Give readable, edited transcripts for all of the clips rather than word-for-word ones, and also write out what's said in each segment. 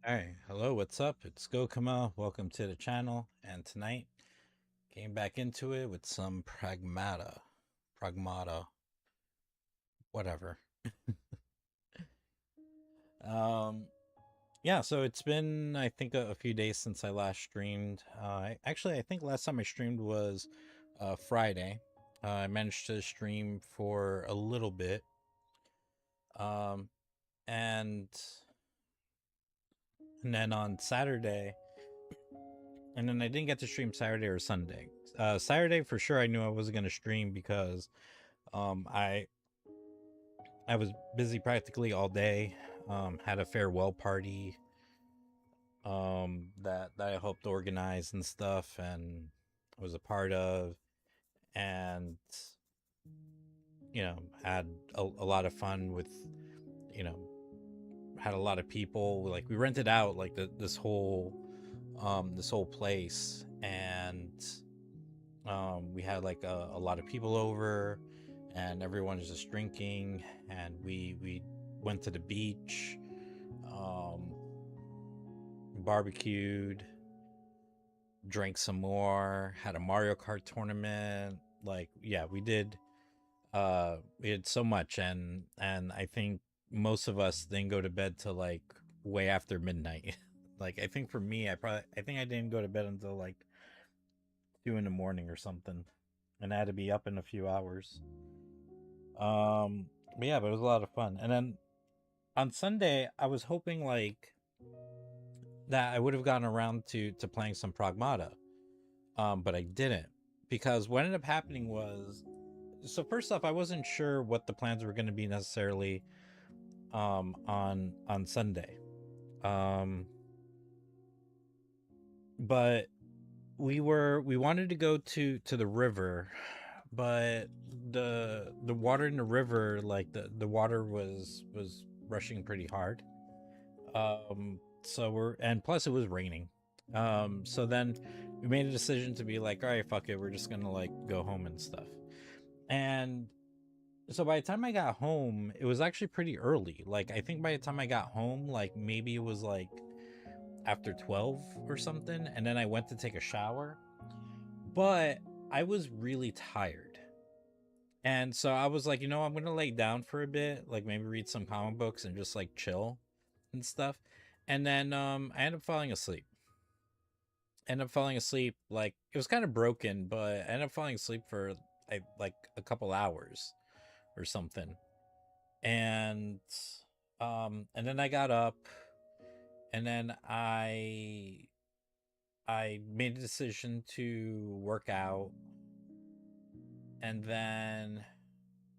Hi, hello, what's up? It's Go Kamal. Welcome to the channel. And tonight, came back into it with some Pragmata, whatever. Um, yeah, so it's been, I think, a few days since I last streamed. I think last time I streamed was Friday. I managed to stream for a little bit. Um, and, and then on Saturday, and then I didn't get to stream Saturday or Sunday. Saturday for sure I knew I wasn't gonna stream because I was busy practically all day. Had a farewell party that I helped organize and stuff and was a part of, and had a lot of fun with, you know had a lot of people. Like, we rented out like this whole place, and we had like a lot of people over, and everyone was just drinking, and we went to the beach, um, barbecued, drank some more, had a Mario Kart tournament. Like, yeah, we did so much, and I think most of us didn't go to bed till like way after midnight. Like, I think for me, I think I didn't go to bed until like 2 in the morning or something, and I had to be up in a few hours. Um, but yeah, but it was a lot of fun. And then on Sunday, I was hoping like that I would have gotten around to playing some Pragmata, but I didn't, because what ended up happening was, so first off, I wasn't sure what the plans were going to be necessarily on Sunday, um, but we wanted to go to the river, but the water in the river, like the water was rushing pretty hard. So we're and plus it was raining. So then we made a decision to be like, all right, fuck it, we're just gonna like go home and stuff. And so by the time I got home, it was actually pretty early. Like, I think by the time I got home, like maybe it was like after 12 or something, and then I went to take a shower. But I was really tired. And so I was like, I'm gonna lay down for a bit, like maybe read some comic books and just like chill and stuff. And then I ended up falling asleep. Like, it was kind of broken, but I ended up falling asleep for like a couple hours or something. And and then I got up, and then I made a decision to work out, and then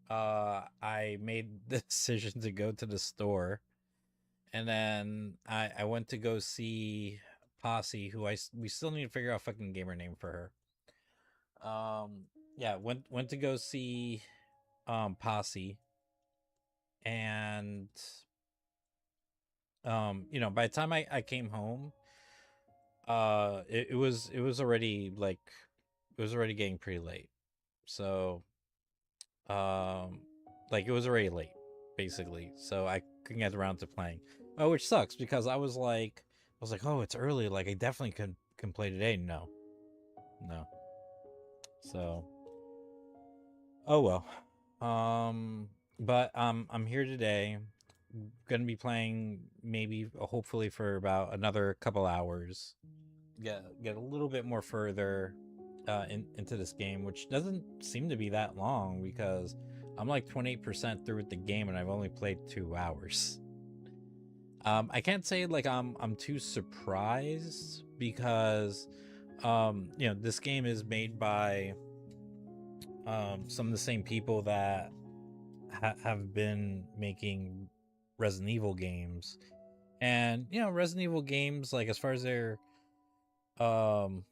I made the decision to go to the store, and then I went to go see Posse, who we still need to figure out a fucking gamer name for her. Yeah, went to go see Posse, and by the time I came home, it was already getting pretty late. So um like, it was already late, basically, so I couldn't get around to playing. Oh, which sucks, because I was like, oh, it's early, like I definitely can play today. No, no. So, oh well. But I'm here today, gonna be playing, maybe hopefully for about another couple hours, get a little bit more further into this game, which doesn't seem to be that long, because I'm like 28% through with the game and I've only played 2 hours. I can't say like I'm too surprised, because this game is made by some of the same people that have been making Resident Evil games. And Resident Evil games, like, as far as um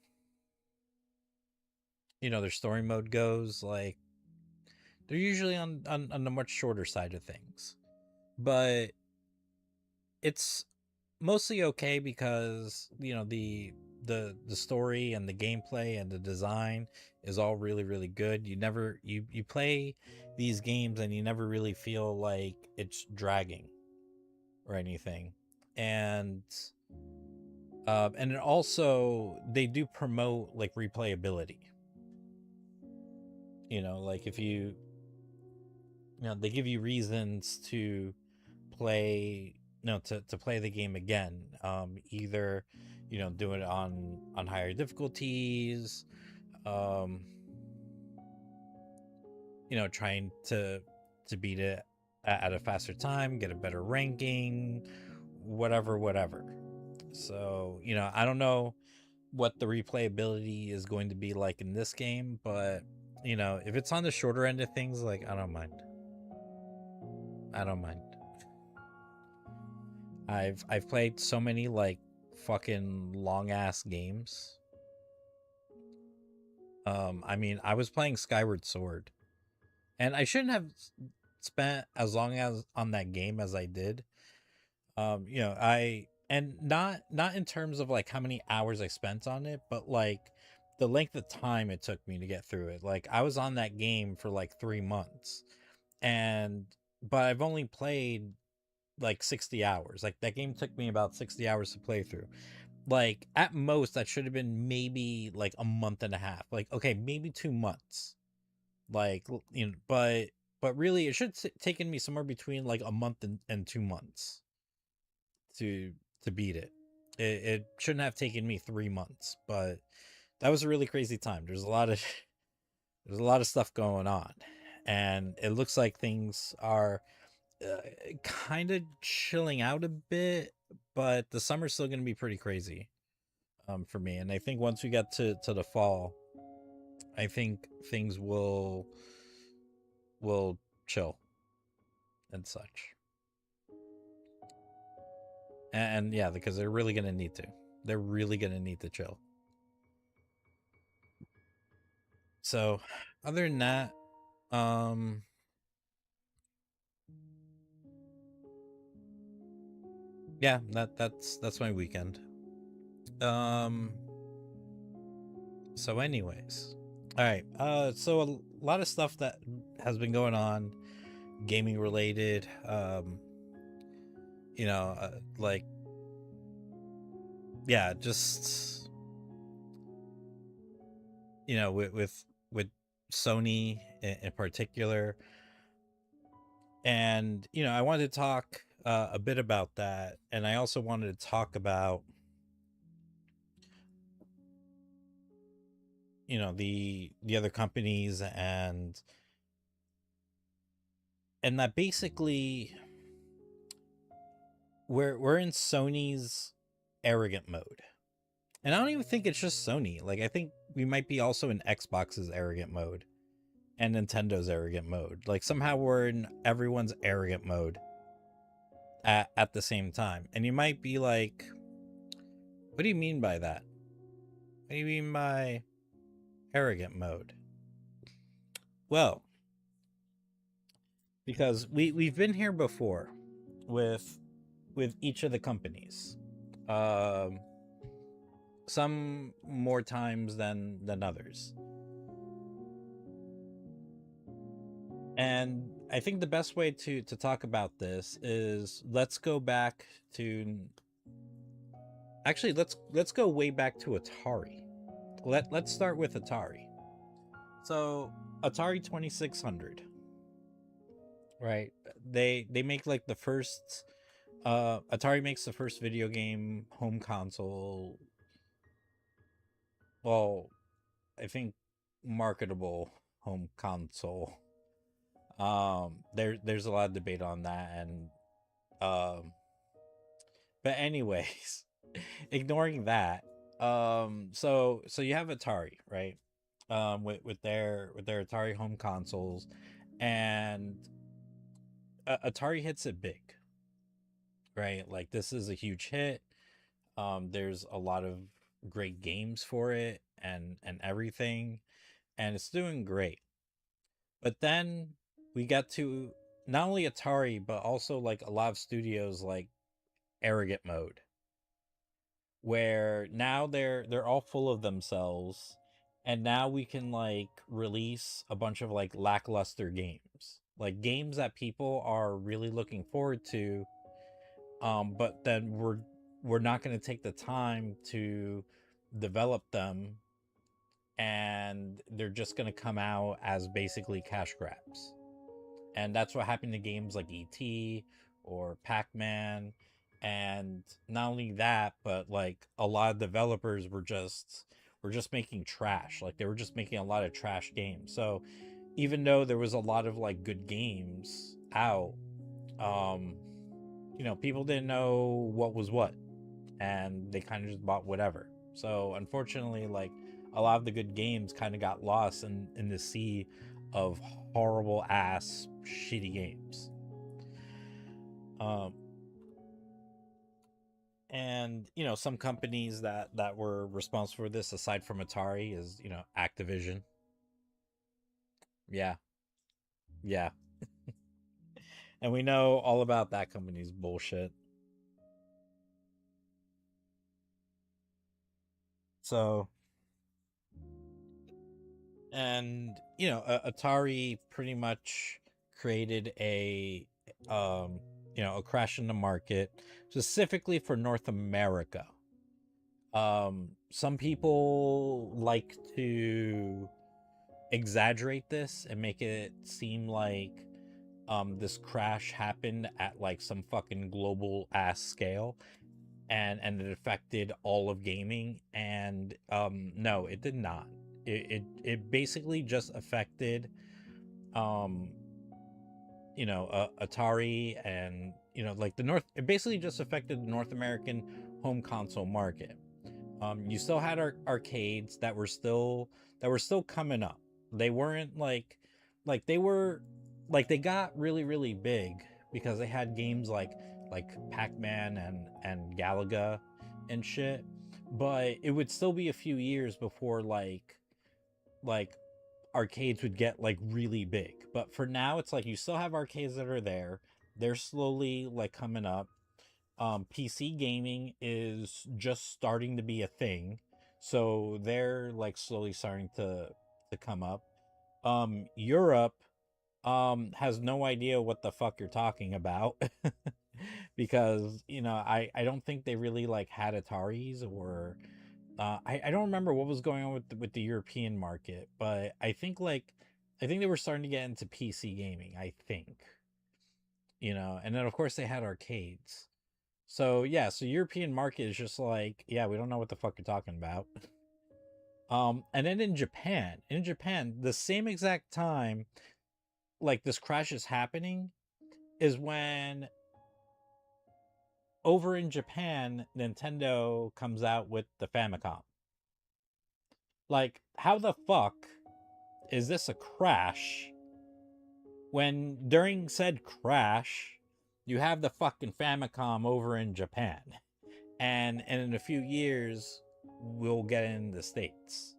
their story mode goes, like, they're usually on the much shorter side of things. But it's mostly okay, because the story and the gameplay and the design is all really, really good. You play these games and you never really feel like it's dragging or anything. And And it also, they do promote like replayability. You know, like if you know, they give you reasons to play, no, to play the game again. Either, you know, do it on higher difficulties, um, you know, trying to beat it at a faster time, get a better ranking, whatever. So, you know, I don't know what the replayability is going to be like in this game, but you know, if it's on the shorter end of things, like I don't mind. I don't mind. I've played so many like fucking long ass games. I mean, I was playing Skyward Sword, and I shouldn't have spent as long as on that game as I did. You know, I and not in terms of like how many hours I spent on it, but like the length of time it took me to get through it. Like I was on that game for like 3 months, and but I've only played like 60 hours. Like that game took me about 60 hours to play through. Like at most that should have been maybe like a month and a half. Like okay, maybe 2 months. Like you know, but really it should taken me somewhere between like a month and 2 months to beat it. It shouldn't have taken me 3 months, but that was a really crazy time. There's a lot of there's a lot of stuff going on, and it looks like things are kind of chilling out a bit, but the summer's still going to be pretty crazy for me. And I think once we get to the fall, I think things will chill and such. And yeah, because they're really going to need to. They're really going to need to chill. So, other than that, um yeah, that's my weekend. Um so anyways. All right. So a lot of stuff that has been going on gaming related, you know, like yeah, just you know, with Sony in particular. And you know, I wanted to talk a bit about that, and I also wanted to talk about, you know, the other companies, and that basically we're in Sony's arrogant mode. And I don't even think it's just Sony. Like I think we might be also in Xbox's arrogant mode and Nintendo's arrogant mode. Like somehow we're in everyone's arrogant mode at the same time. And you might be like, what do you mean by that? What do you mean by arrogant mode? Well, because we've been here before with each of the companies. Um some more times than others. And I think the best way to talk about this is let's go back to, actually let's go way back to Atari. Let's start with Atari. So Atari 2600, right? They make like the first Atari makes the first video game home console. Well, I think marketable home console. There's a lot of debate on that, and um but anyways, ignoring that, so you have Atari, right? With their Atari home consoles, and Atari hits it big, right? Like this is a huge hit. There's a lot of great games for it and everything, and it's doing great. But then we got to not only Atari, but also like a lot of studios like arrogant mode, where now they're all full of themselves, and now we can like release a bunch of like lackluster games, like games that people are really looking forward to, but then we're not going to take the time to develop them, and they're just going to come out as basically cash grabs. And that's what happened to games like ET or Pac-Man. And not only that, but like a lot of developers were just making trash. Like they were just making a lot of trash games. So even though there was a lot of like good games out, um people didn't know what was what, and they kind of just bought whatever. So unfortunately, like a lot of the good games kind of got lost in the sea of horrible ass shitty games. um and some companies that were responsible for this aside from Atari is Activision. Yeah, yeah. And we know all about that company's bullshit. So, and Atari pretty much created a crash in the market specifically for North America. Some people like to exaggerate this and make it seem like this crash happened at like some fucking global ass scale, and it affected all of gaming. And no, it did not. It basically just affected um Atari, and like the North. It basically just affected the North American home console market. You still had arcades that were still coming up. They weren't like they were like they got really really big because they had games like Pac-Man and Galaga and shit. But it would still be a few years before like arcades would get like really big. But for now, it's like you still have arcades that are there. They're slowly like coming up. PC gaming is just starting to be a thing, so they're like slowly starting to come up. Europe has no idea what the fuck you're talking about because I don't think they really like had Ataris, or I don't remember what was going on with the European market, but I think they were starting to get into PC gaming, I think. And then of course they had arcades. So yeah, so European market is just like, yeah, we don't know what the fuck you're talking about. And then in Japan, the same exact time like this crash is happening is when over in Japan Nintendo comes out with the Famicom. Like, how the fuck is this a crash when during said crash you have the fucking Famicom over in Japan, and in a few years we'll get in the States?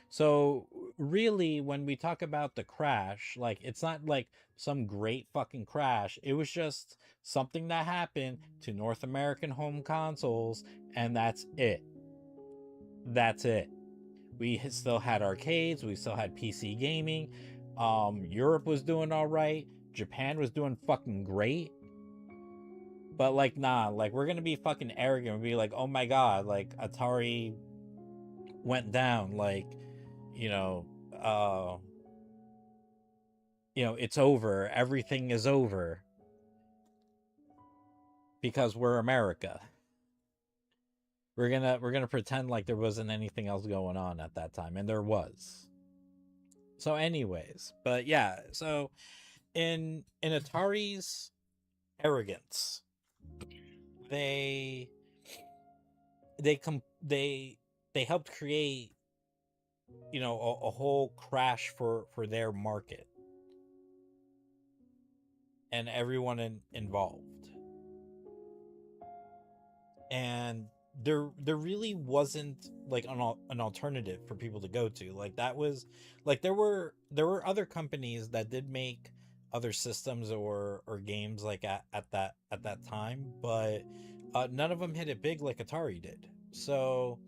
So really, when we talk about the crash, like it's not like some great fucking crash. It was just something that happened to North American home consoles, and that's it. That's it. We still had arcades, we still had PC gaming. Europe was doing all right. Japan was doing fucking great. But like, nah, like we're gonna be fucking arrogant and be like, oh my god, like Atari went down, like, you know, uh, it's over. Everything is over because we're America. We're gonna pretend like there wasn't anything else going on at that time, and there was. So, anyways, but yeah, so in Atari's arrogance, they they helped create a whole crash for their market and everyone involved. And there really wasn't like an alternative for people to go to. Like that was like there were other companies that did make other systems or games like at that time, but none of them hit it big like Atari did. So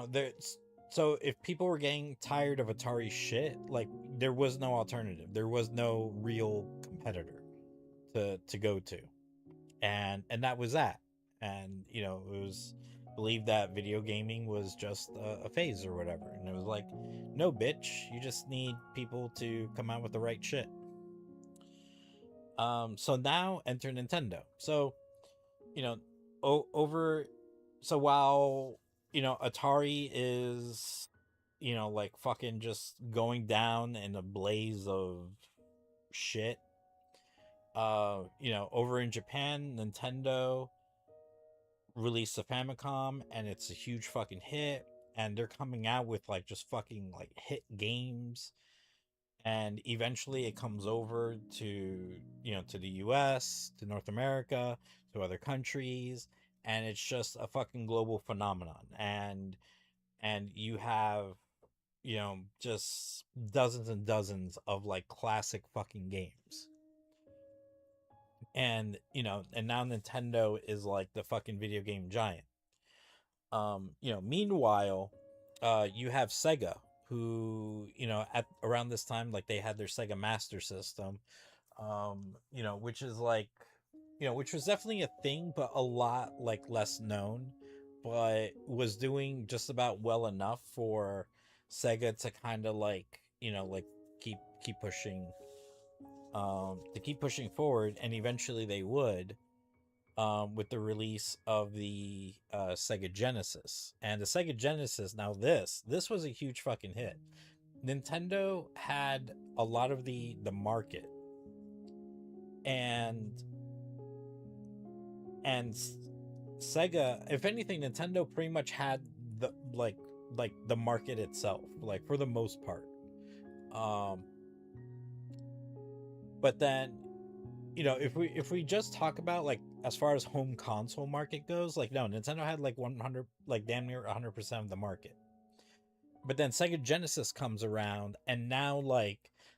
there's so if people were getting tired of Atari shit, like there was no alternative. There was no real competitor to go to. and that was that. And it was believed that video gaming was just a phase or whatever, and it was like, no, bitch, you just need people to come out with the right shit. So now enter Nintendo. So you know over so while Atari is like fucking just going down in a blaze of shit. Over in Japan, Nintendo released the Famicom, and it's a huge fucking hit. And they're coming out with like just fucking like hit games, and eventually it comes over to to the US, to North America, to other countries, and it's just a fucking global phenomenon. And you have just dozens and dozens of like classic fucking games. And now Nintendo is like the fucking video game giant. Meanwhile, you have Sega, who at around this time, like, they had their Sega Master System, which is like, which was definitely a thing, but a lot like less known, but was doing just about well enough for Sega to kind of like, like keep pushing, to keep pushing forward, and eventually they would, with the release of the Sega Genesis. And the Sega Genesis, now this was a huge fucking hit. Nintendo had a lot of the market, and Sega, if anything, Nintendo pretty much had the like the market itself, like, for the most part. Um but then, if we just talk about, like, as far as home console market goes, like, no, Nintendo had like 100, like damn near 100% of the market. But then Sega Genesis comes around, and now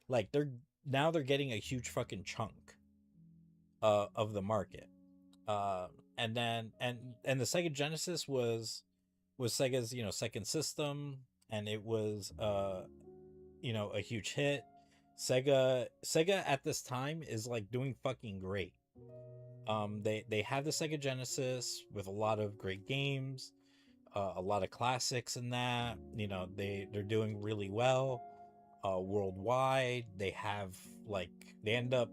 they're getting a huge fucking chunk of the market. And then and the Sega Genesis was Sega's second system, and it was a huge hit. Sega at this time is like doing fucking great. They have the Sega Genesis with a lot of great games, a lot of classics in that. They're doing really well worldwide. They end up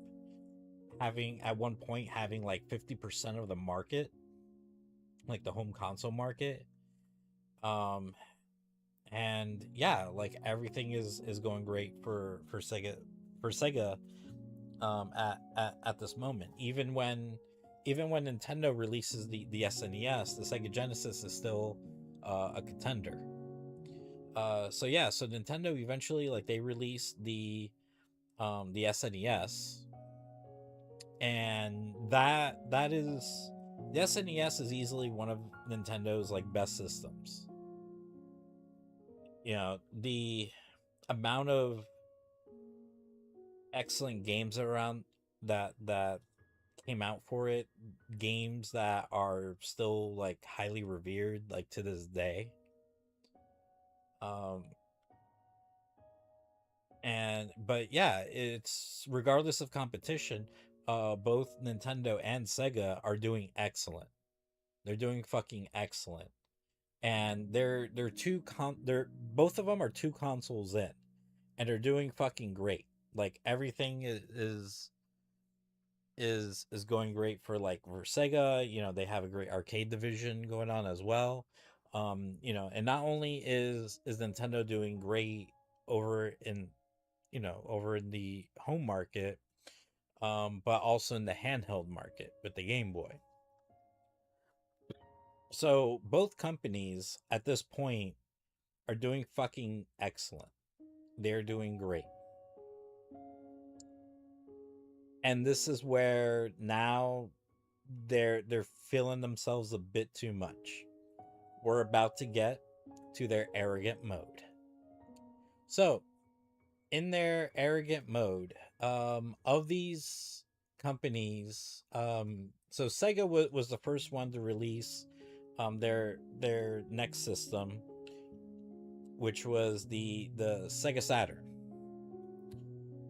having, at one point, having like 50% of the market, like the home console market. And yeah, like, everything is going great for Sega, at this moment. Even when Nintendo releases the SNES, the Sega Genesis is still a contender. So yeah, so Nintendo eventually, like, they released the SNES, and that is the SNES is easily one of Nintendo's like best systems. The amount of excellent games around that came out for it, games that are still like highly revered, like, to this day. um and But yeah, it's, regardless of competition, both Nintendo and Sega are doing excellent. They're doing fucking excellent. And they're both of them are two consoles in, and they're doing fucking great. Like, everything is going great for Sega. They have a great arcade division going on as well. And not only is Nintendo doing great over in over in the home market, but also in the handheld market with the Game Boy. So both companies at this point are doing fucking excellent. They're doing great. And this is where now they're feeling themselves a bit too much. We're about to get to their arrogant mode. So, in their arrogant mode, of these companies, so Sega was the first one to release their next system, which was the Sega Saturn.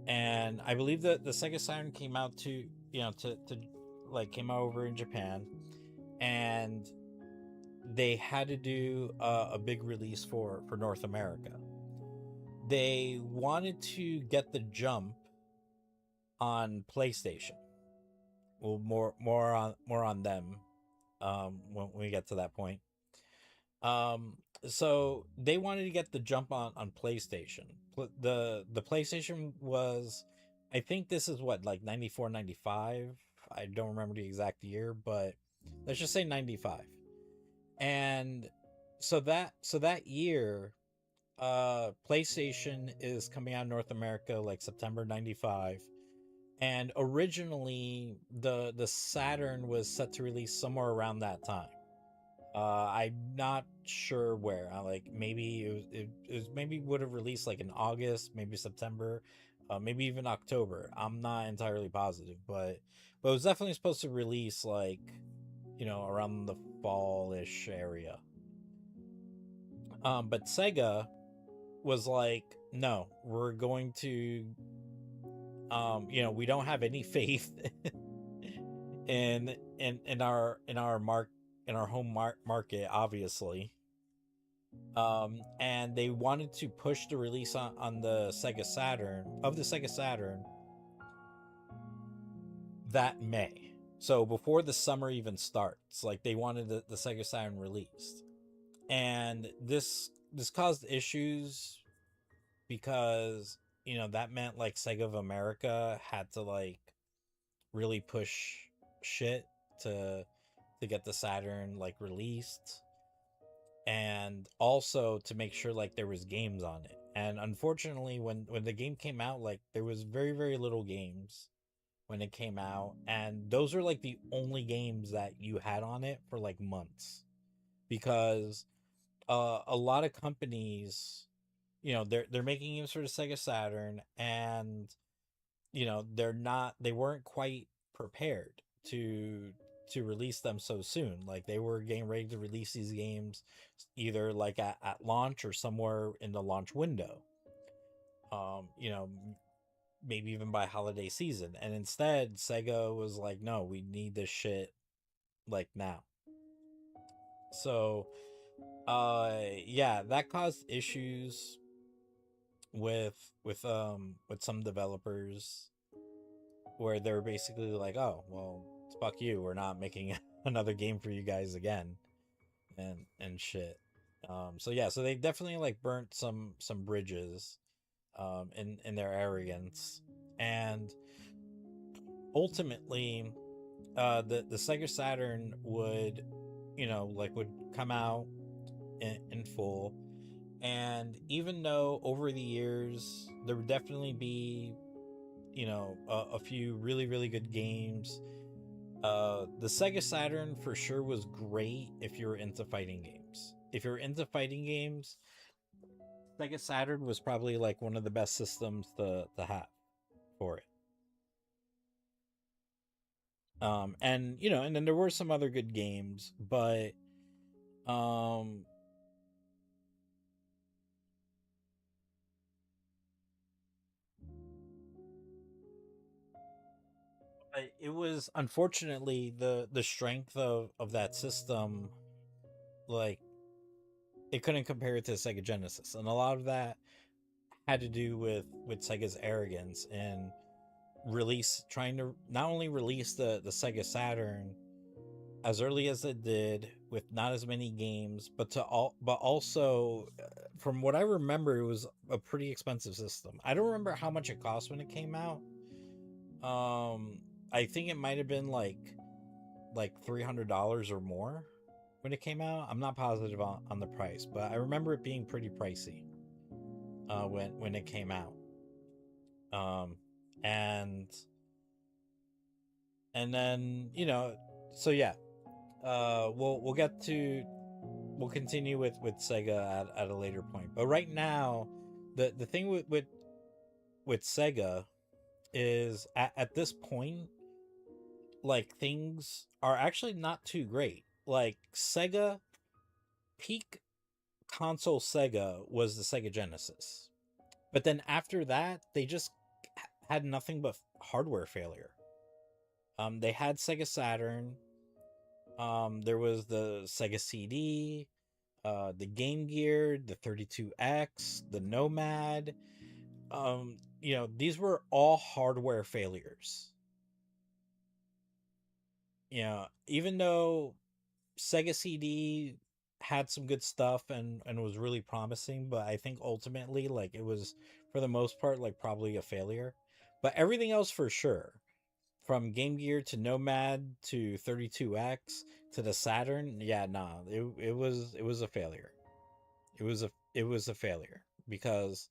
And I believe that the Sega Saturn came out to like came out over in Japan, and they had to do a big release for North America. They wanted to get the jump on PlayStation. Well, more on them when we get to that point. So they wanted to get the jump on PlayStation. The PlayStation was, I think this is what, like 94, 95. I don't remember the exact year, but let's just say 95. And so that year, PlayStation is coming out in North America like September 95. And originally the Saturn was set to release somewhere around that time. I'm not sure where. Like maybe it was maybe would have released like in August, maybe September, maybe even October. I'm not entirely positive, but it was definitely supposed to release like, around the fall-ish area. But Sega was like, no, we're going to, we don't have any faith in our home market, obviously. And they wanted to push the release on the Sega Saturn that May. So before the summer even starts, like they wanted the Sega Saturn released. And this caused issues because, that meant like Sega of America had to like really push shit to get the Saturn like released, and also to make sure like there was games on it. And unfortunately, when the game came out, like there was very very little games when it came out, and those are like the only games that you had on it for like months, because a lot of companies, they're making games for the Sega Saturn, and they weren't quite prepared to release them so soon. Like they were getting ready to release these games either like at launch or somewhere in the launch window. Um, you know, maybe even by holiday season. And instead, Sega was like, no, we need this shit like now. So yeah, that caused issues with with some developers, where they were basically like, oh well, fuck you, we're not making another game for you guys again, and shit. So yeah, so they definitely like burnt some bridges in their arrogance. And ultimately, the Sega Saturn would, would come out in full. And even though over the years there would definitely be, a few really really good games, the Sega Saturn for sure was great if you're into fighting games. If you're into fighting games, Sega Saturn was probably like one of the best systems to have for it. And and then there were some other good games, um but it was unfortunately the strength of that system, like it couldn't compare it to Sega Genesis, and a lot of that had to do with Sega's arrogance and trying to not only release the Sega Saturn as early as it did with not as many games, but also, from what I remember, it was a pretty expensive system. I don't remember how much it cost when it came out. um I think it might have been like $300 or more when it came out. I'm not positive on the price, but I remember it being pretty pricey when it came out. um and then, so yeah, we'll continue with Sega at a later point. But right now, the thing with Sega is, at this point, like things are actually not too great. Like Sega, peak console Sega was the Sega Genesis. But then after that, they just had nothing but hardware failure. They had Sega Saturn. There was the Sega CD, the Game Gear, the 32X, the Nomad. These were all hardware failures. Even though Sega CD had some good stuff and was really promising, but I think ultimately, like, it was for the most part like probably a failure. But everything else for sure, from Game Gear to Nomad to 32X to the Saturn, yeah, nah, it was a failure. It was a failure because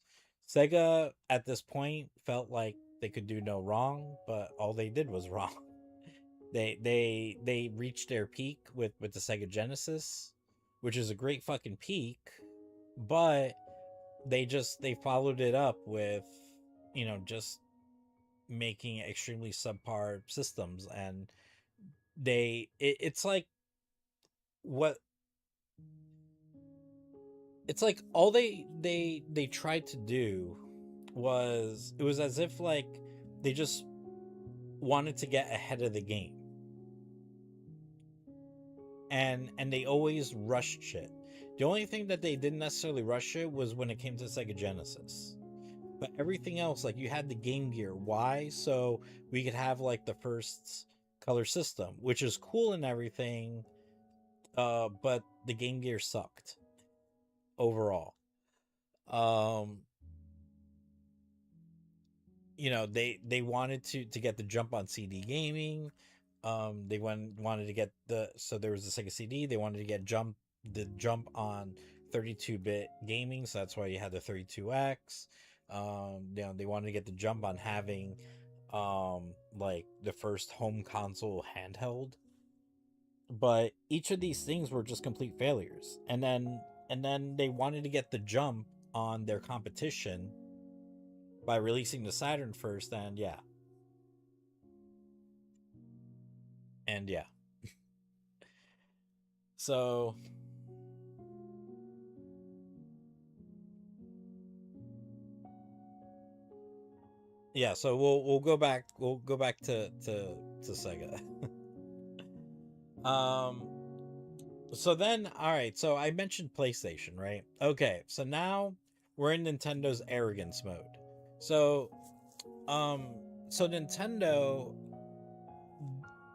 Sega at this point felt like they could do no wrong, but all they did was wrong. They reached their peak with the Sega Genesis, which is a great fucking peak, but they followed it up with just making extremely subpar systems, and it's like what it's like all they tried to do was, it was as if like they just wanted to get ahead of the game, and they always rushed shit. The only thing that they didn't necessarily rush it was when it came to Sega Genesis. But everything else, like you had the Game Gear. Why? So we could have like the first color system, which is cool and everything. But the Game Gear sucked overall. Um, they wanted to get the jump on CD gaming. They wanted to get so there was the Sega CD. They wanted to get the jump on 32-bit gaming, so that's why you had the 32X. They wanted to get the jump on having like the first home console handheld. But each of these things were just complete failures. And then they wanted to get the jump on their competition by releasing the Saturn first, and yeah. So yeah, so we'll go back to Sega. um so then, all right, so I mentioned PlayStation, right? Okay, so now we're in Nintendo's arrogance mode. So um so Nintendo,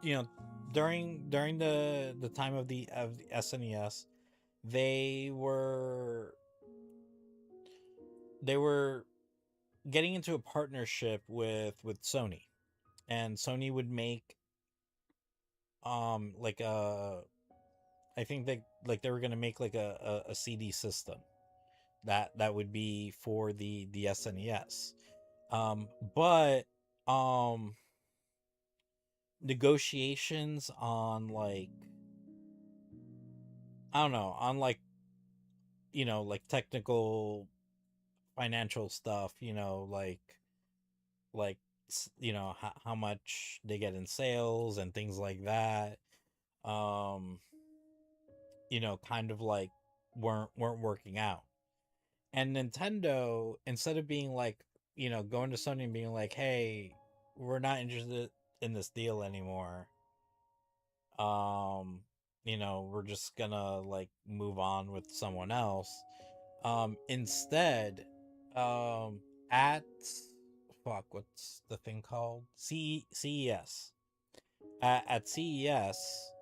you know during the time of the SNES, they were they were getting into a partnership with Sony, and Sony would make like a I think they were gonna make like a CD system that would be for the SNES. But um negotiations on, like, I don't know, on, like, like technical financial stuff, like how much they get in sales and things like that. Um kind of like weren't working out. And Nintendo, instead of being like, going to Sony and being like, "Hey, we're not interested in this deal anymore. Um, we're just gonna like move on with someone else." Instead, at fuck, what's the thing called? CES. At CES,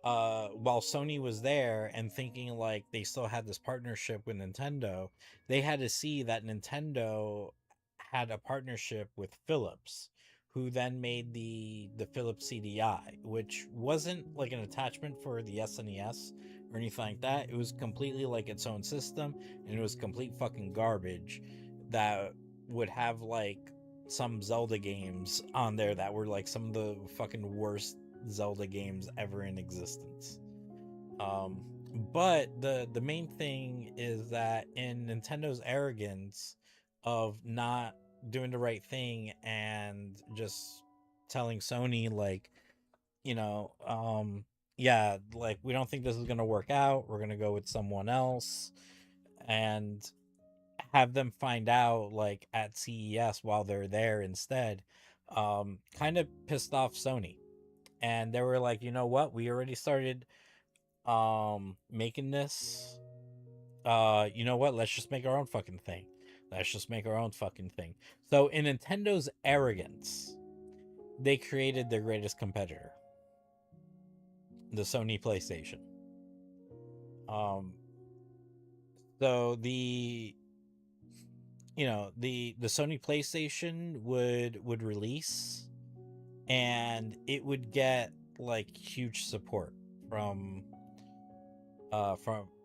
while Sony was there and thinking like they still had this partnership with Nintendo, they had to see that Nintendo had a partnership with Philips, who then made the Philips CDI, which wasn't like an attachment for the SNES or anything like that. It was completely like its own system, and it was complete fucking garbage that would have like some Zelda games on there that were like some of the fucking worst Zelda games ever in existence. Um, but the main thing is that in Nintendo's arrogance of not doing the right thing and just telling Sony like, yeah, like, we don't think this is gonna work out. We're gonna go with someone else, and have them find out like at CES while they're there instead. Kind of pissed off Sony. and they were like, you know what, we already started making this. You know what, let's just make our own fucking thing. Let's just make our own fucking thing. So in Nintendo's arrogance, they created their greatest competitor, the Sony PlayStation. um so the Sony PlayStation would release, and it would get like huge support from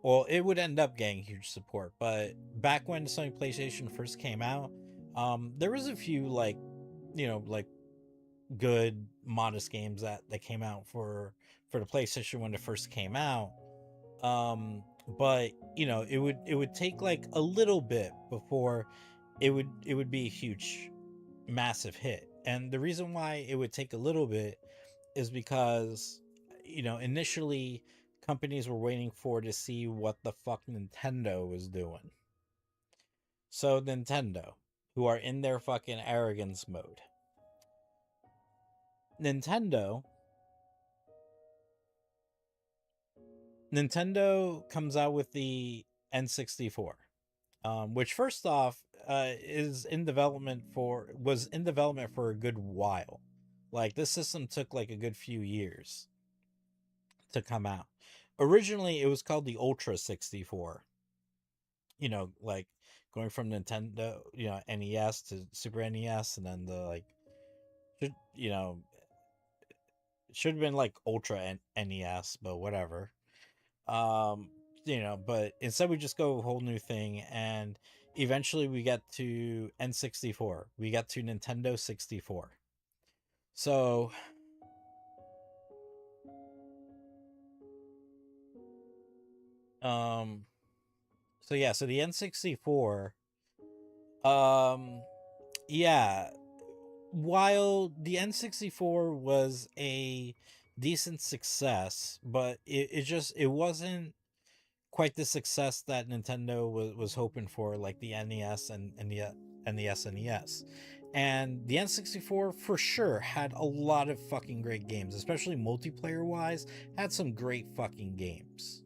well, it would end up getting huge support. But back when Sony PlayStation first came out, there was a few like, like good modest games that came out for the PlayStation when it first came out. But it would take like a little bit before it would be a huge massive hit. And the reason why it would take a little bit is because initially companies were waiting for to see what the fuck Nintendo was doing. So Nintendo, who are in their fucking arrogance mode, Nintendo Nintendo comes out with the N64, which first off was in development for a good while. Like, this system took like a good few years to come out. Originally, it was called the Ultra 64. Like going from Nintendo, NES to Super NES, and then the like, should you know, should have been like Ultra NES, but whatever. Um, but instead we just go a whole new thing, and eventually we get to N64. We get to Nintendo 64. So, um, so the N64, um, yeah, while the N64 was a decent success, but it wasn't quite the success that Nintendo was hoping for, like the NES and the SNES. And the N64 for sure had a lot of fucking great games, especially multiplayer wise, had some great fucking games.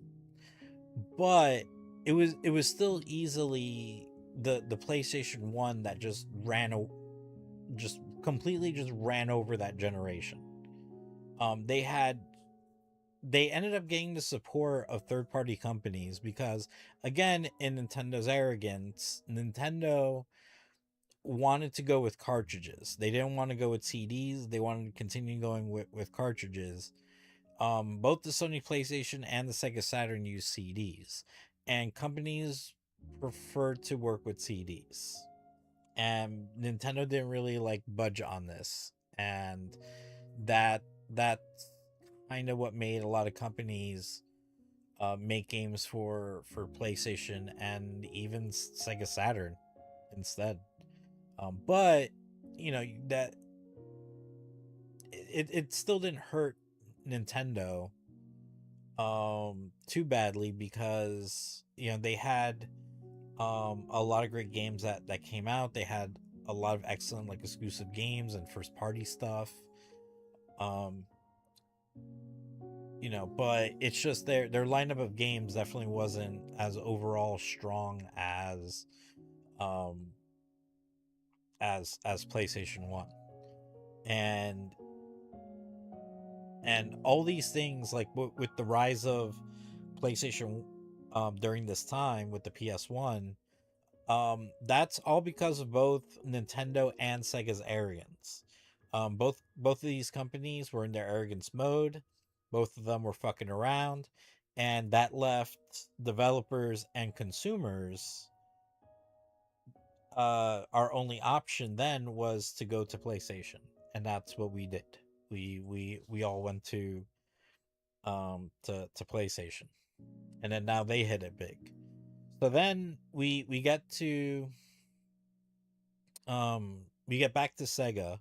But it was still easily the PlayStation 1 that just completely just ran over that generation. They ended up getting the support of third-party companies because, again, in Nintendo's arrogance, Nintendo wanted to go with cartridges. They didn't want to go with CDs. They wanted to continue going with cartridges. Both the Sony PlayStation and the Sega Saturn use CDs, and companies prefer to work with CDs. And Nintendo didn't really like budge on this, and that's kind of what made a lot of companies make games for PlayStation and even Sega Saturn instead. But that it still didn't hurt Nintendo too badly, because they had a lot of great games that came out. They had a lot of excellent like exclusive games and first party stuff. um but it's just their lineup of games definitely wasn't as overall strong um as PlayStation 1. And all these things, like with the rise of PlayStation during this time with the PS1, that's all because of both Nintendo and Sega's arrogance. Both of these companies were in their arrogance mode. Both of them were fucking around, and that left developers and consumers, our only option then was to go to PlayStation, and that's what we did. We all went to PlayStation, and then now they hit it big. So then we get to we get back to Sega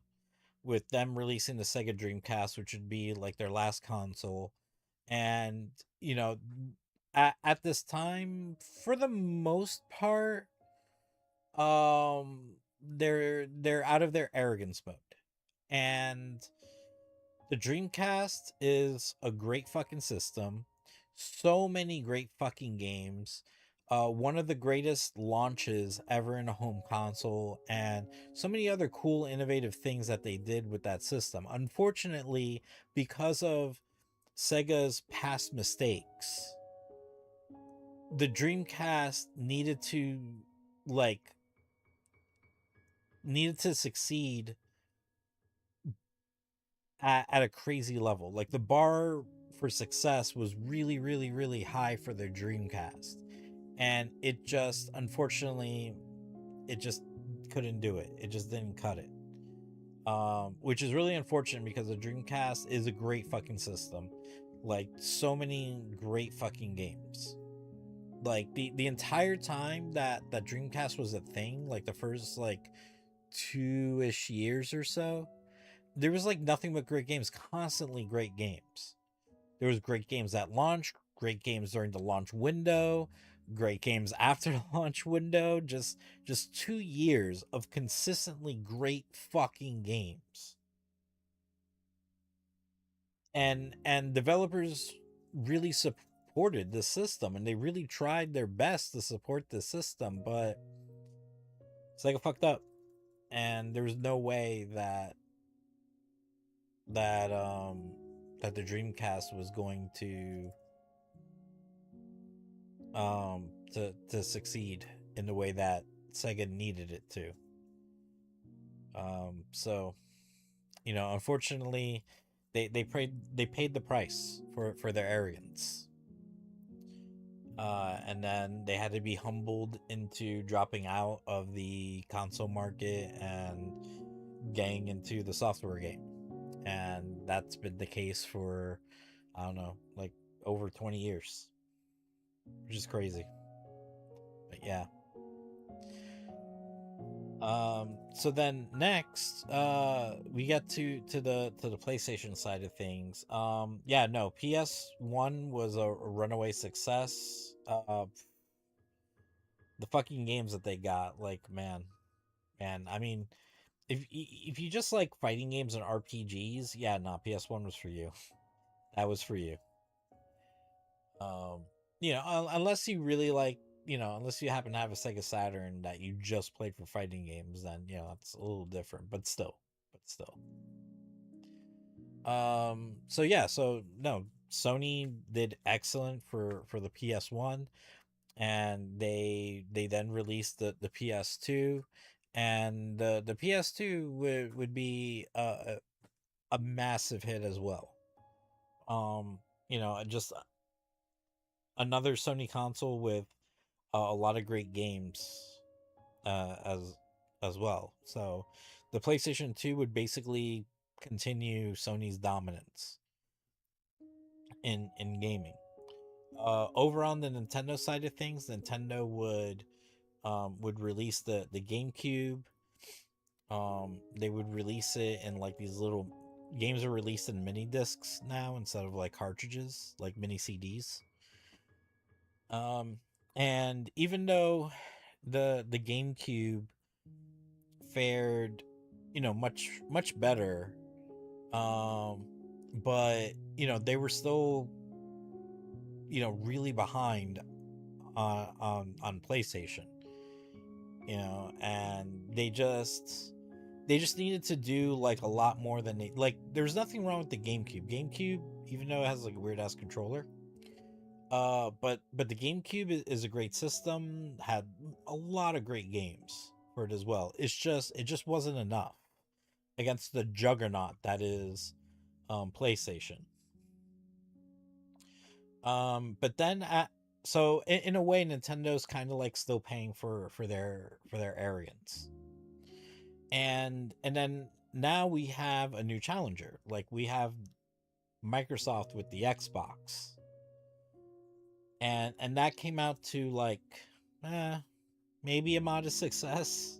with them releasing the Sega Dreamcast, which would be like their last console. And at this time, for the most part, they're out of their arrogance mode, and The Dreamcast is a great fucking system. So many great fucking games. One of the greatest launches ever in a home console, and so many other cool, innovative things that they did with that system. Unfortunately, because of Sega's past mistakes, the Dreamcast like needed to succeed at a crazy level. Like the bar for success was really, really, really high for their Dreamcast. And it just, unfortunately, it just couldn't do it. It just didn't cut it. Which is really unfortunate because the Dreamcast is a great fucking system. Like so many great fucking games. Like the entire time that Dreamcast was a thing, like the first like 2-ish years or so, there was like nothing but great games, constantly great games. There was great games at launch, great games during the launch window, great games after the launch window. Just 2 years of consistently great fucking games. And developers really supported the system, and they really tried their best to support the system, but Sega fucked up, and there was no way that that the Dreamcast was going to succeed in the way that Sega needed it to. So unfortunately, they paid the price for their arrogance. And then they had to be humbled into dropping out of the console market and getting into the software game. And that's been the case for, I don't know, like over 20 years, which is crazy. But yeah. So then next, we get to the PlayStation side of things. Yeah, no, PS1 was a runaway success. The fucking games that they got, like, man, I mean, if you just like fighting games and RPGs, yeah, nah, PS1 was for you. That was for you. Um, unless you really like, unless you happen to have a Sega Saturn that you just played for fighting games, then it's a little different. But still. So yeah, so no, Sony did excellent for the PS1, and they then released the PS2, and the PS2 would be a massive hit as well. Just another Sony console with a lot of great games as well. So the PlayStation 2 would basically continue Sony's dominance in gaming. Over on the Nintendo side of things, Nintendo would release the GameCube. They would release it in like these little games are released in mini discs now instead of like cartridges, like mini CDs. Um, and even though the GameCube fared, much better, um, but they were still, really behind on PlayStation, and they just needed to do like a lot more than they like. There's nothing wrong with the GameCube, even though it has like a weird ass controller. But the GameCube is a great system, had a lot of great games for it as well. It just wasn't enough against the juggernaut that is PlayStation. But then so in a way, Nintendo's kind of like still paying for their arrogance. And then now we have a new challenger. Like we have Microsoft with the Xbox. And that came out to like eh, maybe a modest success.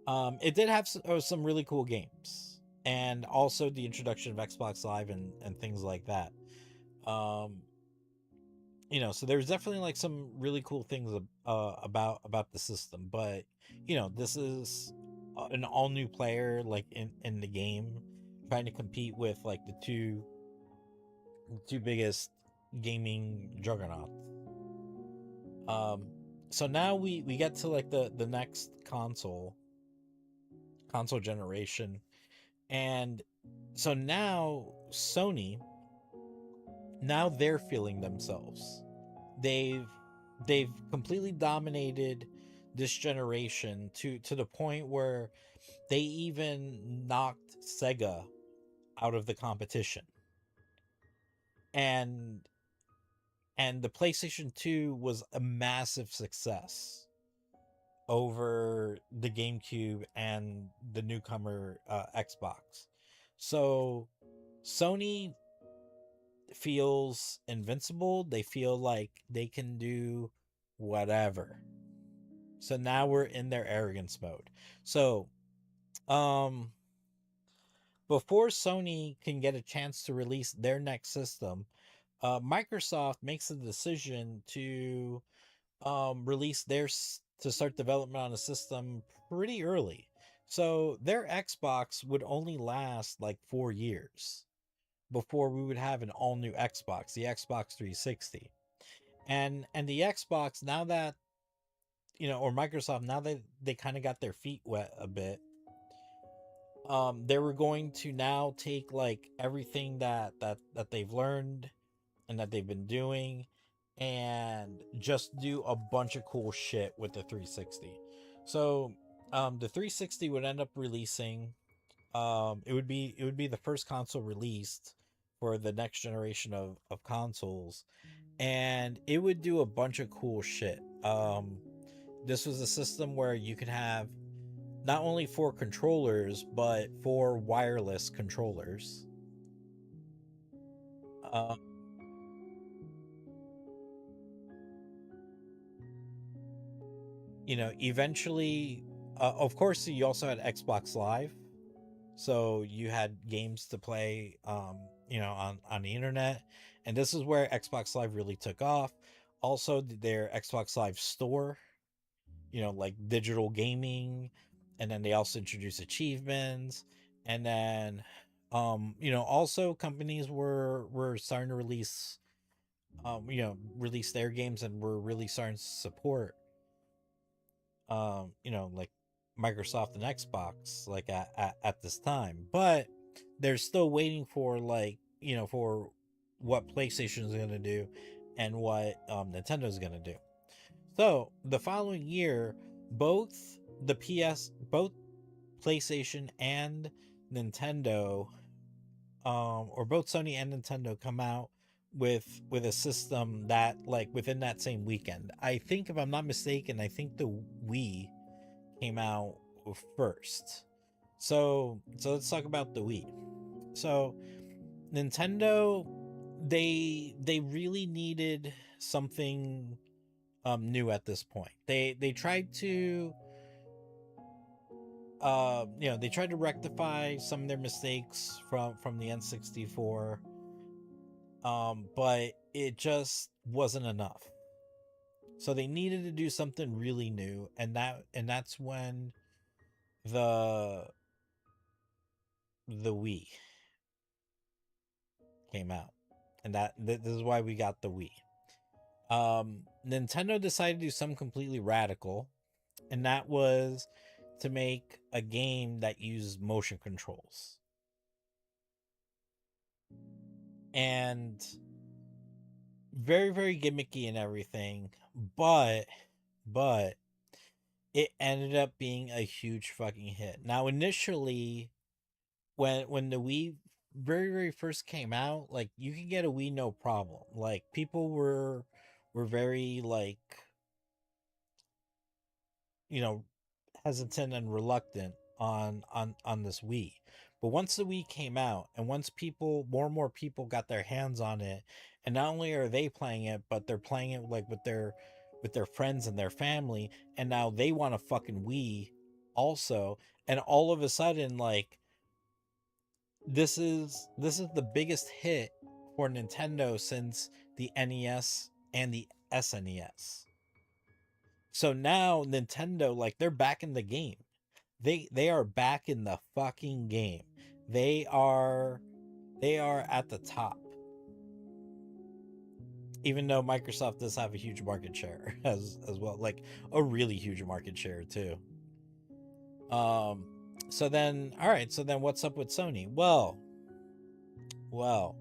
It did have some really cool games, and also the introduction of Xbox Live and things like that. Um, so there's definitely like some really cool things about the system, but this is an all new player like in the game trying to compete with like the two biggest gaming juggernauts. Um, so now we get to like the next console generation, and so now Sony, now they're feeling themselves. They've they've completely dominated this generation to the point where they even knocked Sega out of the competition. And the PlayStation 2 was a massive success over the GameCube and the newcomer Xbox. So Sony feels invincible. They feel like they can do whatever. So now we're in their arrogance mode. So, um, before Sony can get a chance to release their next system, Microsoft makes a decision to release to start development on a system pretty early. So their Xbox would only last like 4 years before we would have an all new Xbox, the Xbox 360. And the Xbox, now that or Microsoft, now that they kind of got their feet wet a bit, they were going to now take like everything that they've learned and that they've been doing and just do a bunch of cool shit with the 360. So the 360 would end up releasing, it would be the first console released for the next generation of consoles, and it would do a bunch of cool shit. This was a system where you could have not only 4 controllers but 4 wireless controllers. uh, Eventually, of course, you also had Xbox Live, so you had games to play, on the internet, and this is where Xbox Live really took off. Also, their Xbox Live store, like digital gaming, and then they also introduced achievements, and then, also companies were starting to release their games, and were really starting to support, like Microsoft and Xbox, like at this time. But they're still waiting for, like, for what PlayStation is going to do and what Nintendo is going to do. So the following year, both PlayStation and Nintendo, or both Sony and Nintendo, come out with a system that, like, within that same weekend. I think, if I'm not mistaken, I think the Wii came out first. So let's talk about the Wii. So Nintendo, they really needed something new at this point. They tried to they tried to rectify some of their mistakes from the N64, but it just wasn't enough. So they needed to do something really new, and that's when the Wii came out, and this is why we got the Wii. Nintendo decided to do something completely radical, and that was to make a game that used motion controls. And very, very gimmicky and everything, but it ended up being a huge fucking hit. Now, initially, when the Wii very, very first came out, like, you could get a Wii no problem. Like, people were very, like, hesitant and reluctant on this Wii. But once the Wii came out, and once more and more people got their hands on it, and not only are they playing it, but they're playing it, like, with their friends and their family, and now they want a fucking Wii also, and all of a sudden, like, this is the biggest hit for Nintendo since the NES and the SNES. So now Nintendo, like, they're back in the game. They are back in the fucking game. they are at the top, even though Microsoft does have a huge market share as well, like a really huge market share too. Um, so then, all right, so then what's up with Sony? Well, well.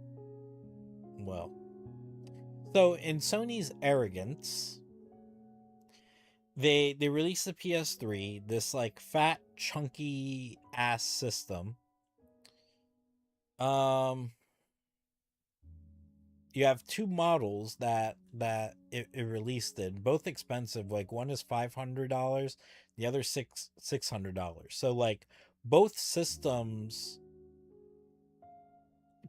So in Sony's arrogance, they released the PS3, this like fat, chunky ass system. Um, you have two models it released in, both expensive. Like one is $500, the other $600. So like both systems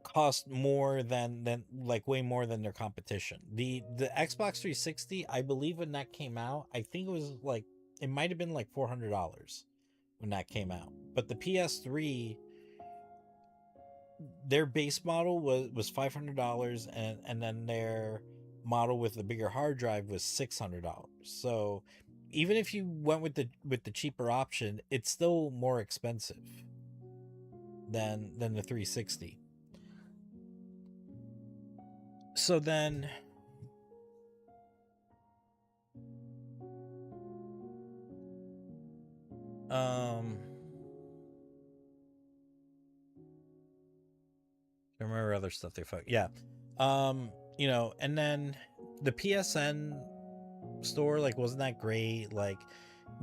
cost more than like way more than their competition. The Xbox 360, I believe when that came out, I think it was like it might have been like $400 when that came out. But the PS3, their base model was $500, and then their model with the bigger hard drive was $600. So even if you went with the cheaper option, it's still more expensive than the 360. So then um I remember other stuff they fuck. Yeah. You know, and then the PSN store like wasn't that great. Like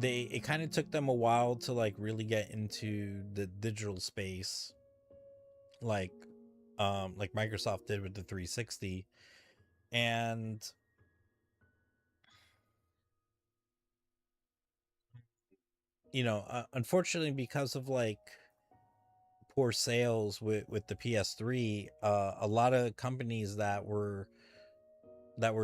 it kind of took them a while to like really get into the digital space, like Microsoft did with the 360. And you know, unfortunately, because of like poor sales with the PS3, a lot of companies that were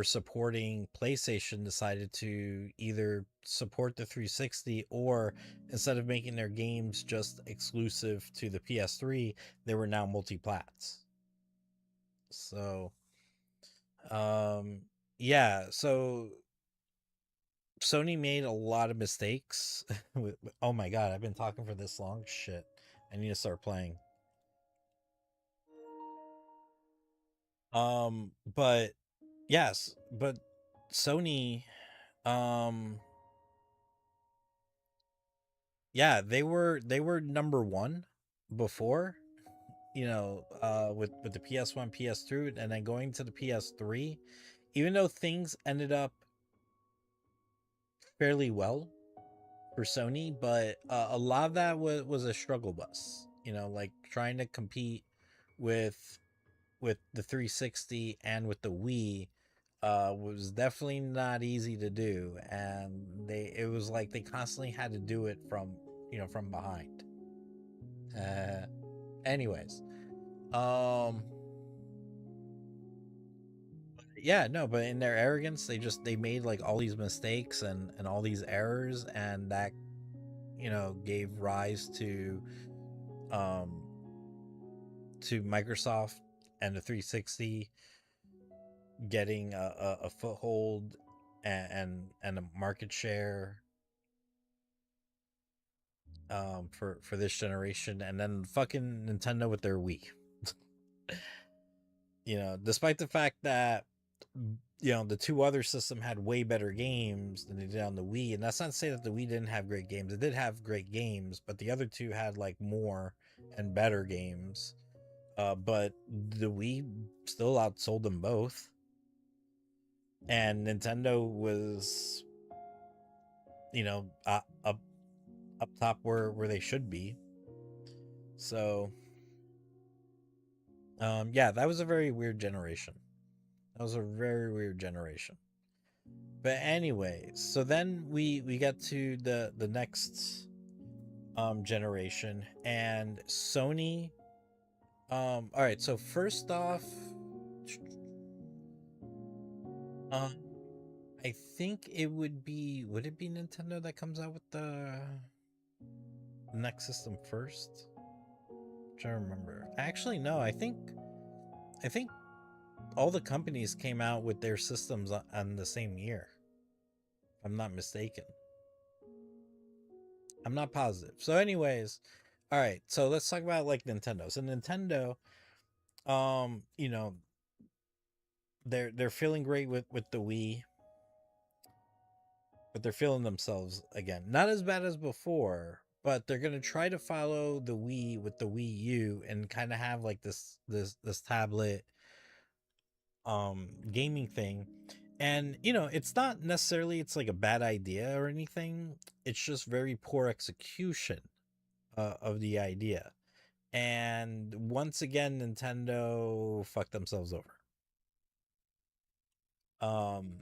supporting PlayStation decided to either support the 360, or instead of making their games just exclusive to the PS3, they were now multi-plats. So, um, yeah, so Sony made a lot of mistakes. Oh my god, I've been talking for this long. Shit, I need to start playing. But yes, but Sony, um, yeah, they were number one before, you know, with the PS1, PS2, and then going to the PS3. Even though things ended up fairly well for Sony, but a lot of that was a struggle bus. You know, like trying to compete with the 360 and with the Wii was definitely not easy to do, and it was like they constantly had to do it from, you know, from behind. Uh, anyways, um, yeah, no, but in their arrogance, they made like all these mistakes and all these errors, and that, you know, gave rise um to Microsoft and the 360 getting a foothold and a market share for this generation, and then fucking Nintendo with their Wii. You know, despite the fact that, you know, the two other system had way better games than they did on the Wii, and that's not to say that the Wii didn't have great games. It did have great games, but the other two had like more and better games. But the Wii still outsold them both, and Nintendo was, you know, up top where they should be. So, yeah, that was a very weird generation. That was a very weird generation. But anyways, so then we get to the next generation, and Sony. All right, so first off, um I think it would it be Nintendo that comes out with the next system first? I'm trying to remember. Actually, no, I think all the companies came out with their systems on the same year. If I'm not mistaken. I'm not positive. So anyways, All right, so let's talk about like Nintendo. So Nintendo, you know, they're feeling great with the Wii, but they're feeling themselves again. Not as bad as before, but they're gonna try to follow the Wii with the Wii U and kind of have like this tablet gaming thing. And it's not necessarily it's like a bad idea or anything. It's just very poor execution of the idea. And once again, Nintendo fucked themselves over. um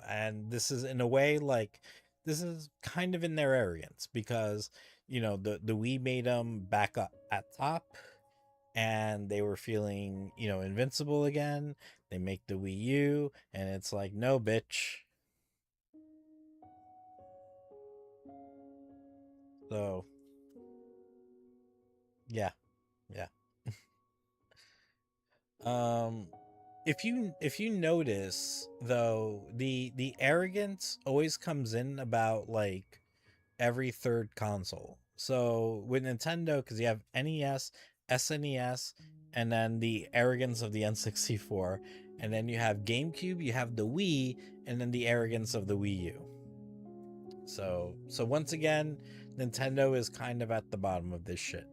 and this is in a way like this is kind of in their arrogance because the Wii made them back up at top, and they were feeling invincible again. They make the Wii U and it's like, no bitch. So yeah, yeah. um if you notice though, the arrogance always comes in about like every third console. So with Nintendo, because you have NES, SNES, and then the arrogance of the N64, and then you have GameCube, you have the Wii, and then the arrogance of the Wii U. So once again, Nintendo is kind of at the bottom of this shit.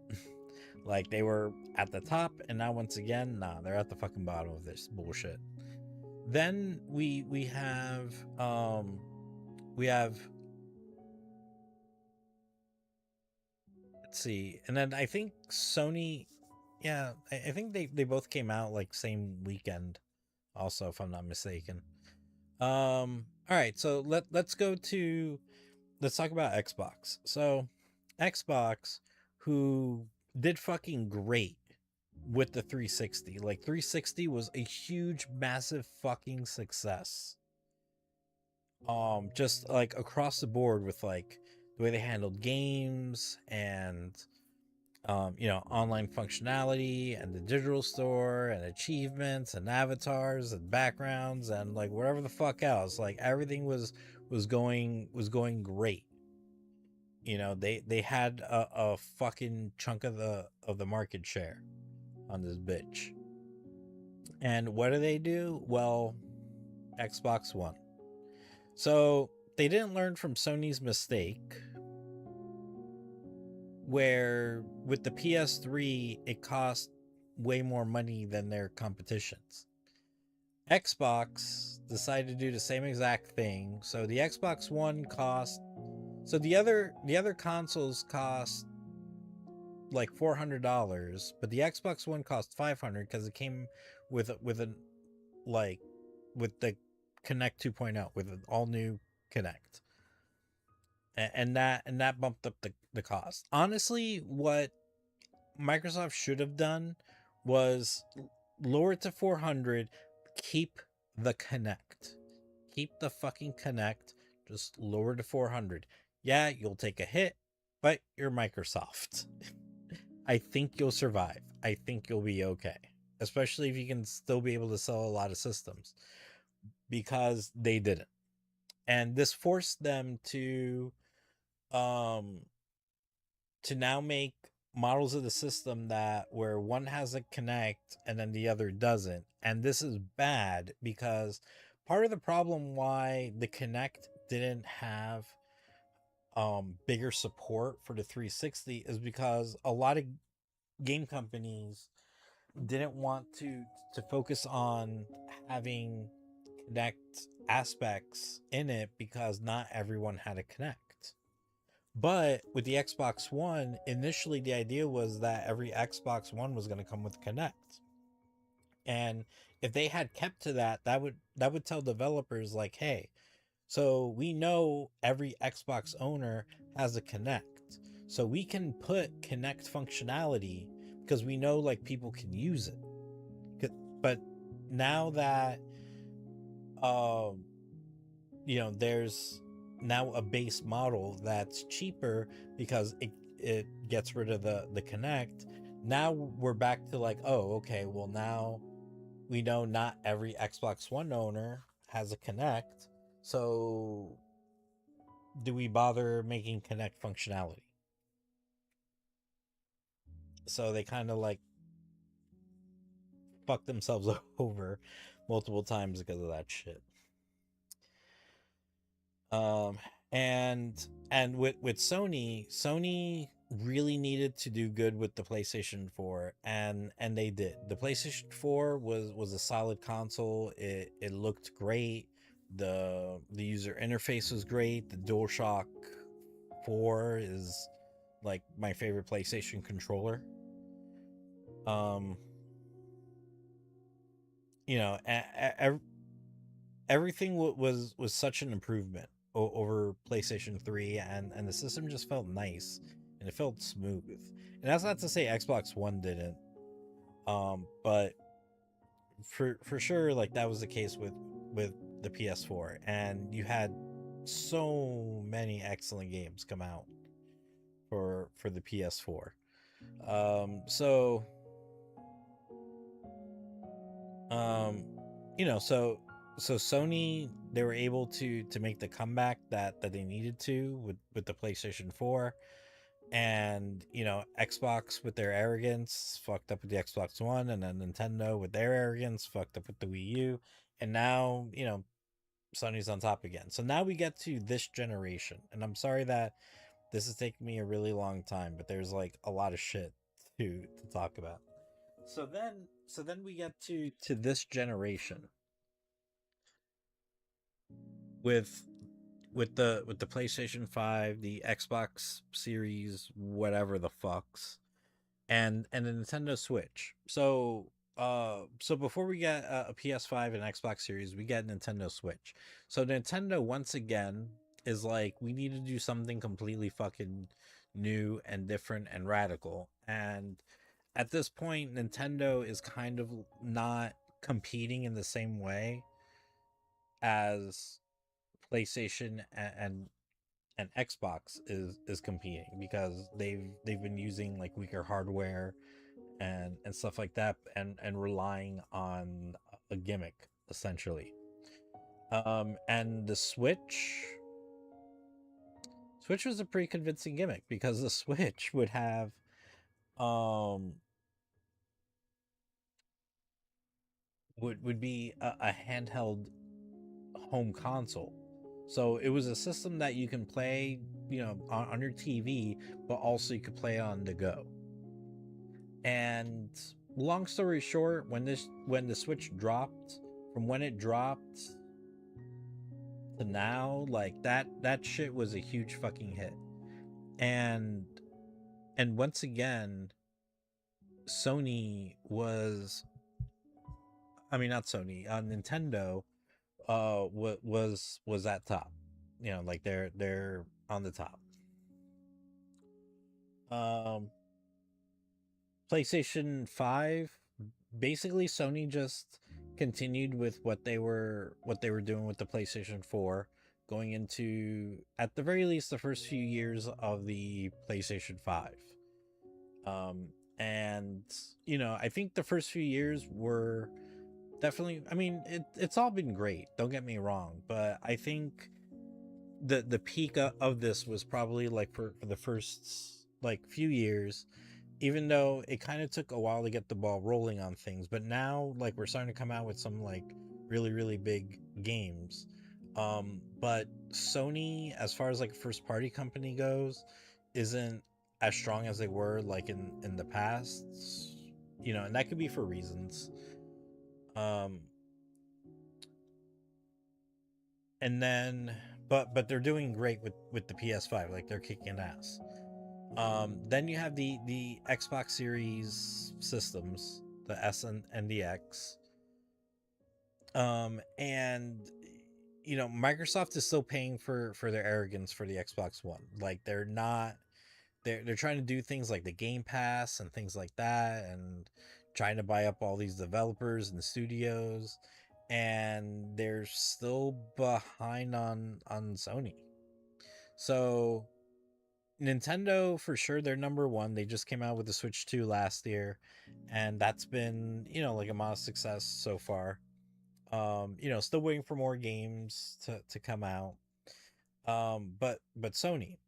Like they were at the top, and now once again, nah, they're at the fucking bottom of this bullshit. Then we have let's see, and then I think Sony, yeah, I think they both came out like same weekend, also, if I'm not mistaken. All right, so let's talk about Xbox. So Xbox, who did fucking great with the 360. Like 360 was a huge, massive fucking success. Just like across the board with like the way they handled games and online functionality and the digital store and achievements and avatars and backgrounds and like whatever the fuck else. Like everything was going great. They had a fucking chunk of the market share on this bitch. And what do? Well, Xbox One. So they didn't learn from Sony's mistake, where with the PS3 it cost way more money than their competitions. Xbox decided to do the same exact thing. So the Xbox One cost, so the other consoles cost like $400, but the Xbox One cost 500 because it came with a like with the Connect 2.0, with an all new Connect. And that bumped up the cost. Honestly, what Microsoft should have done was lower it to 400, keep the Connect. Keep the fucking Connect, just lower to 400. Yeah, you'll take a hit, but you're Microsoft. I think you'll survive. I think you'll be okay. Especially if you can still be able to sell a lot of systems, because they didn't. And this forced them um to now make models of the system that where one has a Connect and then the other doesn't. And this is bad because part of the problem why the Connect didn't have bigger support for the 360 is because a lot of game companies didn't want to focus on having Connect aspects in it because not everyone had a Connect. But with the Xbox One, initially the idea was that every Xbox One was going to come with Connect. And if they had kept to that, that would tell developers like, hey, so we know every Xbox owner has a Connect. So we can put Connect functionality because we know like people can use it. But now that um there's now a base model that's cheaper because it gets rid of the Connect. Now we're back to like, oh, okay, well now we know not every Xbox One owner has a Connect, so do we bother making Connect functionality? So they kind of like fucked themselves over multiple times because of that shit. Um, and with Sony really needed to do good with the PlayStation 4, and they did. The PlayStation 4 was a solid console. It looked great. The user interface was great. The DualShock 4 is like my favorite PlayStation controller. Um, you know, everything was such an improvement over PlayStation 3, and the system just felt nice and it felt smooth. And that's not to say Xbox One didn't, but for sure, like that was the case with the PS4, and you had so many excellent games come out for the PS4. So um you know, so Sony, they were able to make the comeback that they needed to with the PlayStation 4. And you know, Xbox with their arrogance fucked up with the Xbox One, and then Nintendo with their arrogance fucked up with the Wii U. And now, you know, Sony's on top again. So now we get to this generation, and I'm sorry that this is taking me a really long time, but there's like a lot of shit to talk about. So then we get to this generation with with the PlayStation 5, the Xbox Series, whatever the fucks, and the Nintendo Switch. So before we get a PS5 and Xbox Series, we get Nintendo Switch. So Nintendo once again is like, we need to do something completely fucking new and different and radical. And at this point, Nintendo is kind of not competing in the same way as PlayStation and Xbox is competing, because they've been using like weaker hardware and stuff like that, and relying on a gimmick essentially. And the Switch was a pretty convincing gimmick, because the Switch would have um would be a handheld home console. So it was a system that you can play, you know, on your TV, but also you could play on the go. And long story short, when the Switch dropped, from when it dropped to now, like that shit was a huge fucking hit. And once again, Sony was, I mean, not Sony, Nintendo was at top. You know, like they're on the top. Um PlayStation 5, basically Sony just continued with what they were doing with the PlayStation 4, going into, at the very least, the first few years of the PlayStation 5. And you know, I think the first few years were definitely, I mean, it's all been great, don't get me wrong, but I think the peak of this was probably like for the first like few years, even though it kind of took a while to get the ball rolling on things. But now, like, we're starting to come out with some like really big games. But Sony, as far as like a first party company goes, isn't as strong as they were like in the past. You know, and that could be for reasons. um and then, but they're doing great with the PS5, like they're kicking ass. Then you have the Xbox Series systems, the S and the X. And you know, Microsoft is still paying for their arrogance for the Xbox One. Like they're not, they're trying to do things like the Game Pass and things like that, and trying to buy up all these developers and studios, and they're still behind on Sony. So Nintendo, for sure, they're number one. They just came out with the Switch 2 last year, and that's been, you know, like a modest success so far. You know, still waiting for more games to come out. But Sony.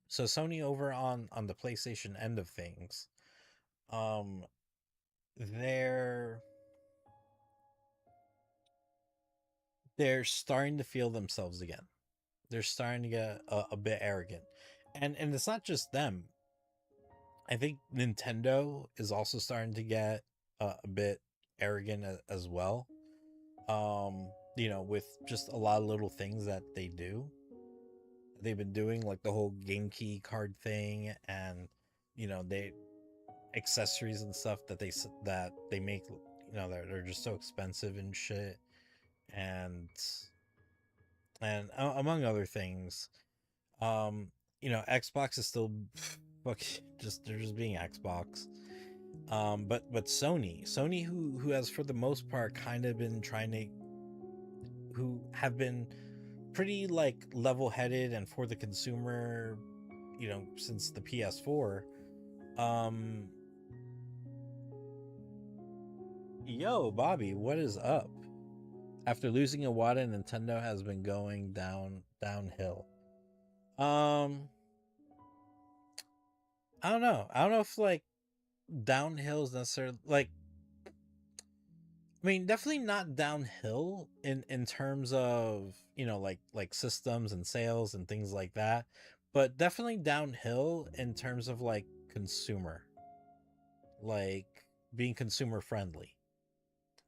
So Sony over on the PlayStation end of things. um they're they're starting to feel themselves again. They're starting to get a bit arrogant. And it's not just them. I think Nintendo is also starting to get a bit arrogant as well. With just a lot of little things that they do. They've been doing like the whole game key card thing, and they accessories and stuff that they make. They're just so expensive and shit, and among other things. Um, Xbox is still fuck just they're just being Xbox. But Sony, who has for the most part kind of been trying to, who have been pretty like level-headed and for the consumer, since the PS4. Um, Yo, Bobby, what is up? After losing Iwata, Nintendo has been going downhill. Um, I don't know. I don't know if like downhill is necessarily like. I mean, definitely not downhill in terms of like systems and sales and things like that, but definitely downhill in terms of like consumer, like being consumer friendly.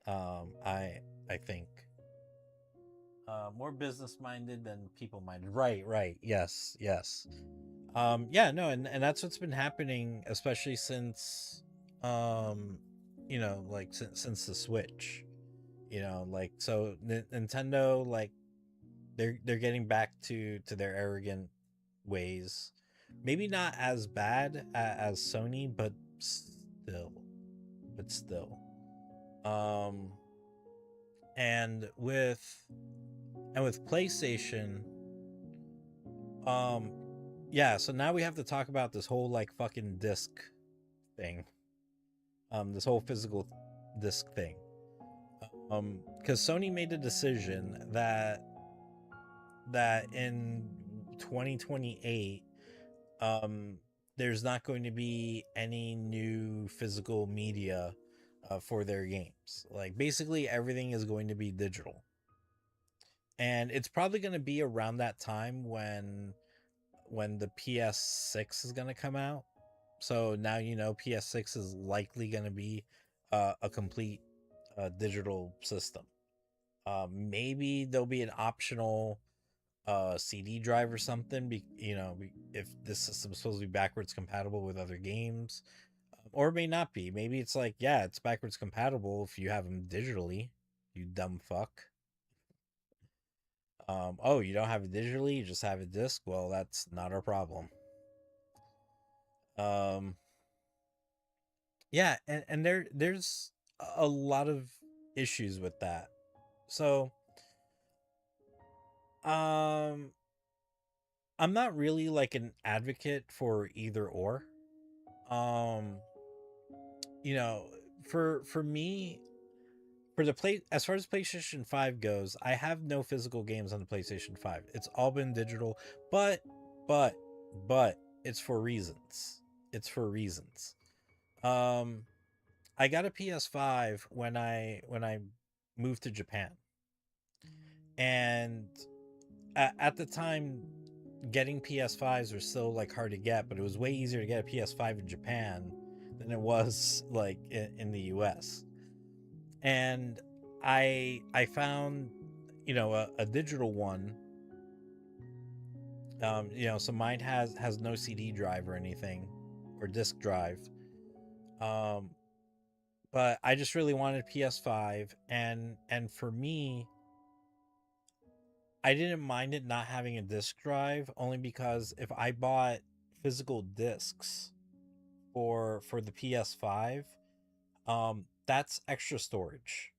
I think more business minded than people minded. Right, right. Yes, yes. Yeah, no, and that's what's been happening, especially since like since the Switch. Like so Nintendo, like they're getting back to their arrogant ways. Maybe not as bad as Sony, still but still. Um and with PlayStation, um yeah, so now we have to talk about this whole like fucking disc thing. This whole physical disc thing. Because Sony made a decision that in 2028, um there's not going to be any new physical media for their games. Like basically everything is going to be digital, and it's probably going to be around that time when the PS6 is going to come out. So now PS6 is likely going to be a complete digital system. Maybe there'll be an optional CD drive or something. If this system is supposed to be backwards compatible with other games, or it may not be. Maybe it's like, yeah, it's backwards compatible if you have them digitally. You dumb fuck. Oh, you don't have it digitally, you just have a disc. Well, that's not our problem. Um, yeah, and there's a lot of issues with that. So, um, I'm not really like an advocate for either or. Um, you know, for me, for the play as far as PlayStation 5 goes, I have no physical games on the PlayStation 5. It's all been digital, but but but it's for reasons. It's for reasons. Um I got a PS5 when I moved to Japan. And at the time, getting PS5s were still like hard to get, but it was way easier to get a PS5 in Japan than it was like in the US. And I found a digital one. So mine has no CD drive or anything, or disc drive. um but I just really wanted PS5, and for me, I didn't mind it not having a disc drive, only because if I bought physical discs for the PS5, that's extra storage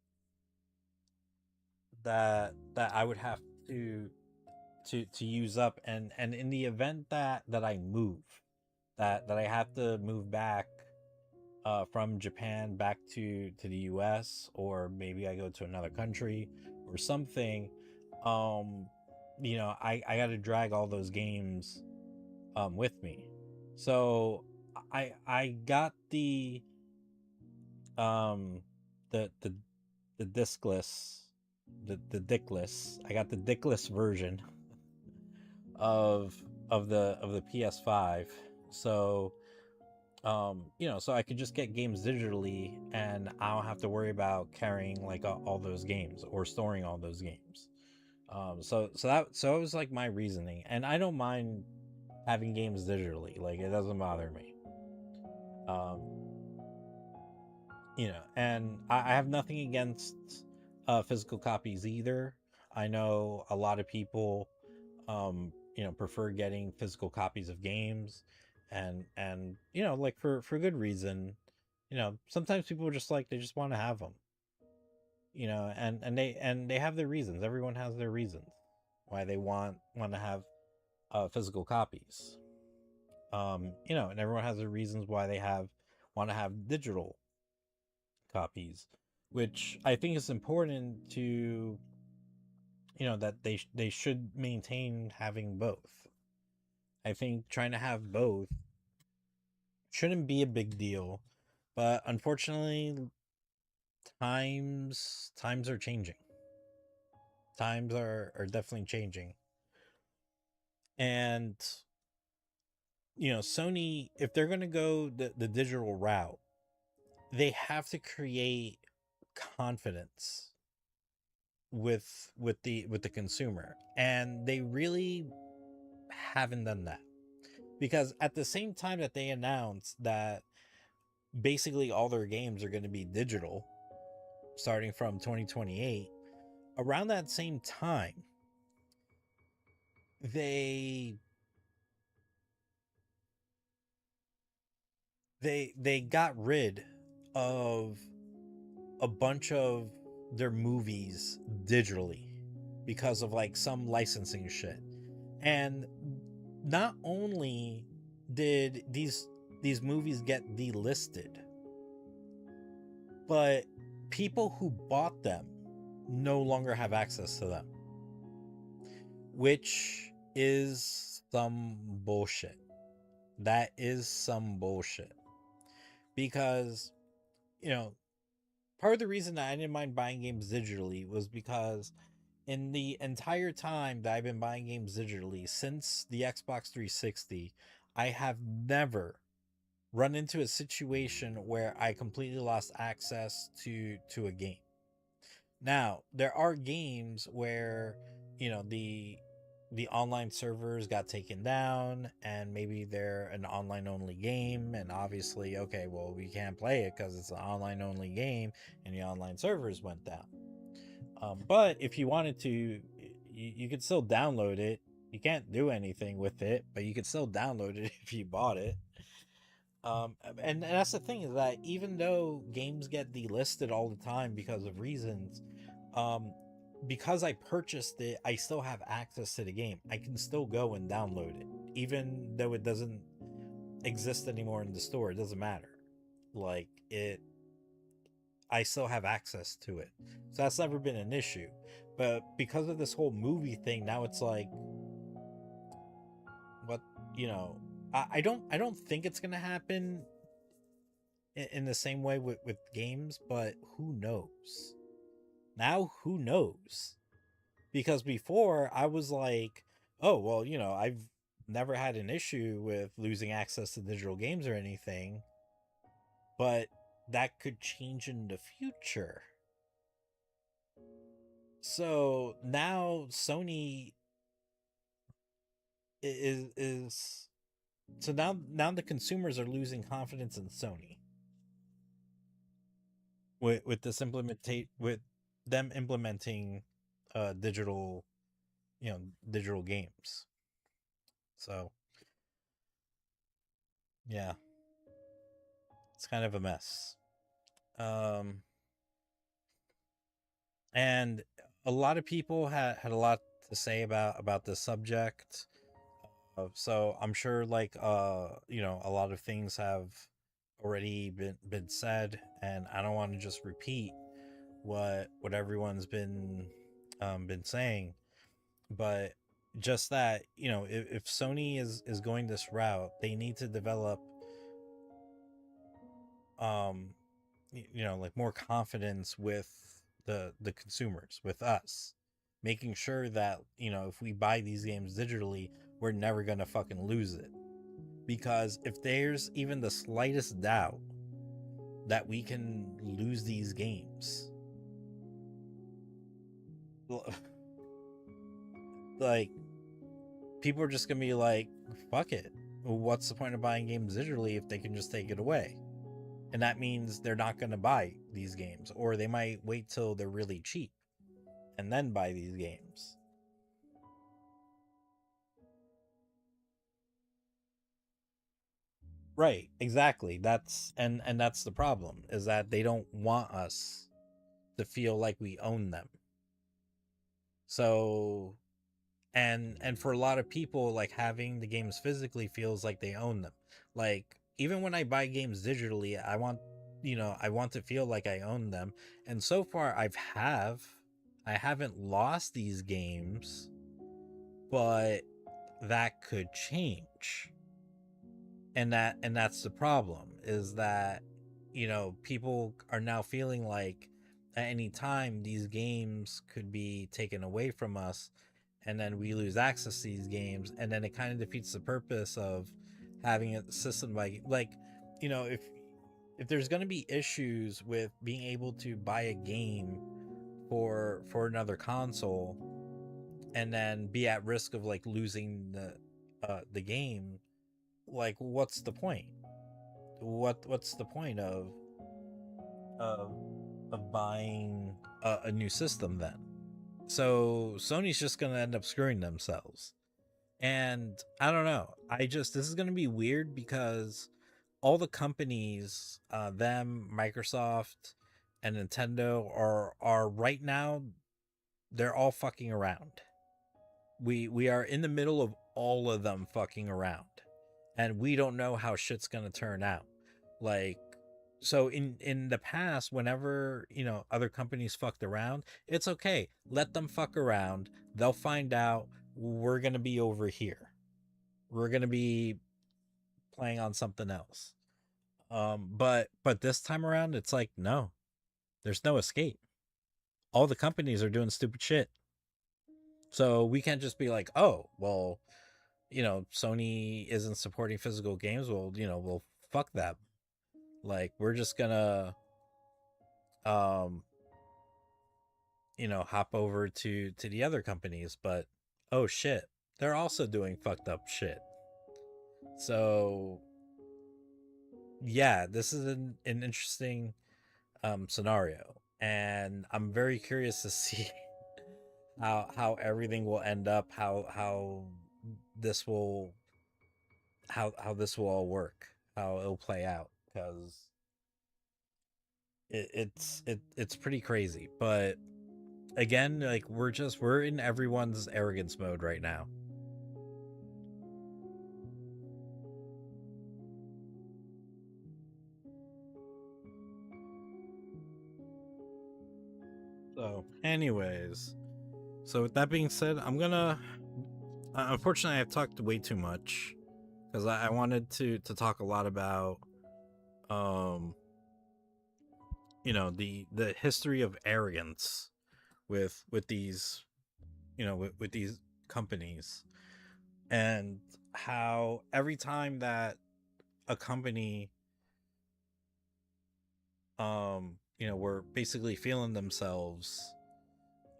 that I would have to to use up. And in the event that I move, that I have to move back from Japan back to the US, or maybe I go to another country or something, um I got to drag all those games with me. So I got um the the discless the dickless. I got the dickless version of the PS5. So so I could just get games digitally and I don't have to worry about carrying like all those games or storing all those games. So it was like my reasoning, and I don't mind having games digitally. Like it doesn't bother me. Um, and I have nothing against physical copies either. I know a lot of people prefer getting physical copies of games, and like for good reason. Sometimes people just like they just want to have them. And they have their reasons. Everyone has their reasons why they want to have physical copies. And everyone has their reasons why they have want to have digital copies, which I think is important to that they should maintain having both. I think trying to have both shouldn't be a big deal, but unfortunately times are changing. Times are definitely changing. And Sony, if they're going to go the digital route, they have to create confidence with the consumer, and they really haven't done that, because at the same time that they announced that basically all their games are going to be digital starting from 2028, around that same time they they got rid of a bunch of their movies digitally because of like some licensing shit. And not only did these movies get delisted, but people who bought them no longer have access to them, which is some bullshit. That is some bullshit. Because, you know, part of the reason that I didn't mind buying games digitally was because in the entire time that I've been buying games digitally since the Xbox 360, I have never run into a situation where I completely lost access to a game. Now, there are games where, the online servers got taken down and maybe they're an online only game, and obviously, okay, well, we can't play it because it's an online only game and the online servers went down. But if you wanted to, you could still download it. You can't do anything with it, but you could still download it if you bought it. And that's the thing, is that even though games get delisted all the time because of reasons, um, because I purchased it, I still have access to the game. I can still go and download it, even though it doesn't exist anymore in the store. It doesn't matter. Like it, I still have access to it, so that's never been an issue. But because of this whole movie thing, now it's like, what you know, I don't think it's gonna happen in the same way with games, but who knows? Now, who knows? Because before I was like, oh, well, I've never had an issue with losing access to digital games or anything, but that could change in the future. So now Sony is so now the consumers are losing confidence in Sony with this implementate with them implementing digital digital games. So yeah, it's kind of a mess. Um, and a lot of people had a lot to say about this subject. So I'm sure, like, a lot of things have already been said, and I don't want to just repeat what everyone's been saying, but just that, if Sony is going this route, they need to develop um like more confidence with the consumers, with us, making sure that if we buy these games digitally, we're never gonna fucking lose it. Because if there's even the slightest doubt that we can lose these games, like, people are just gonna be like, fuck it, what's the point of buying games digitally if they can just take it away? And that means they're not gonna buy these games, or they might wait till they're really cheap and then buy these games. Right, exactly. That's the problem, is that they don't want us to feel like we own them. So, and for a lot of people, like, having the games physically feels like they own them. Like, even when I buy games digitally, I want to feel like I own them. And so far I haven't lost these games, but that could change. And that's the problem, is that people are now feeling like at any time these games could be taken away from us, and then we lose access to these games, and then it kind of defeats the purpose of having a system like if there's going to be issues with being able to buy a game for another console, and then be at risk of like losing the game, like, what's the point? What's the point of of buying a new system then? So Sony's just gonna end up screwing themselves. And I don't know, this is gonna be weird, because all the companies, them, Microsoft, and Nintendo, are right now, they're all fucking around. We are in the middle of all of them fucking around, and we don't know how shit's gonna turn out. Like, so in the past, whenever other companies fucked around, it's okay, let them fuck around, they'll find out. We're gonna be over here, we're gonna be playing on something else. But this time around, it's like, no, there's no escape. All the companies are doing stupid shit, so we can't just be like, oh well, Sony isn't supporting physical games. Well, well, fuck that. Like, we're just gonna, um, hop over to the other companies. But oh shit, they're also doing fucked up shit. So yeah, this is an interesting scenario, and I'm very curious to see how everything will end up, this will how this will all work, how it'll play out, because it's pretty crazy. But again, like, we're in everyone's arrogance mode right now. So anyways, so with that being said, I'm gonna unfortunately, I've talked way too much, because I wanted to talk a lot about um the history of arrogance with these with these companies, and how every time that a company were basically feeling themselves,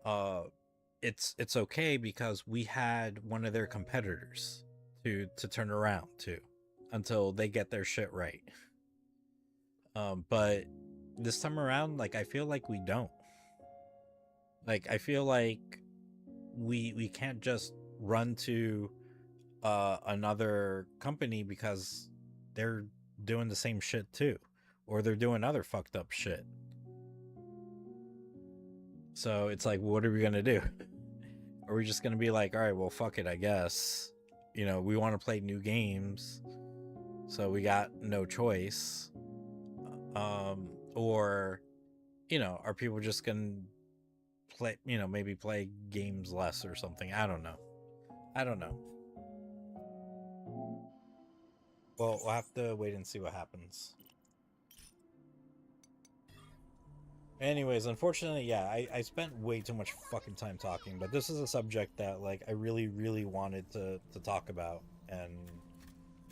uh it's okay, because we had one of their competitors to turn around to, until they get their shit right. But this time around, like, I feel like we don't. Like, I feel like we can't just run to another company, because they're doing the same shit too, or they're doing other fucked up shit. So it's like, what are we gonna do? Are we just gonna be like, all right, well, fuck it, I guess, we want to play new games, so we got no choice? Or are people just gonna play, maybe play games less or something? I don't know. Well, we'll have to wait and see what happens. Anyways, unfortunately, yeah, I spent way too much fucking time talking, but this is a subject that like I really, really wanted to talk about and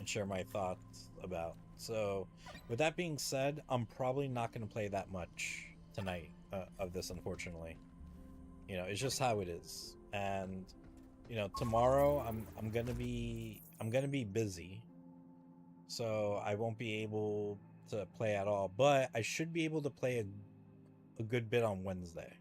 share my thoughts about. So, with that being said, I'm probably not going to play that much tonight of this, unfortunately. You know, it's just how it is. And you know, tomorrow I'm gonna be busy, so I won't be able to play at all. But I should be able to play a good bit on Wednesday.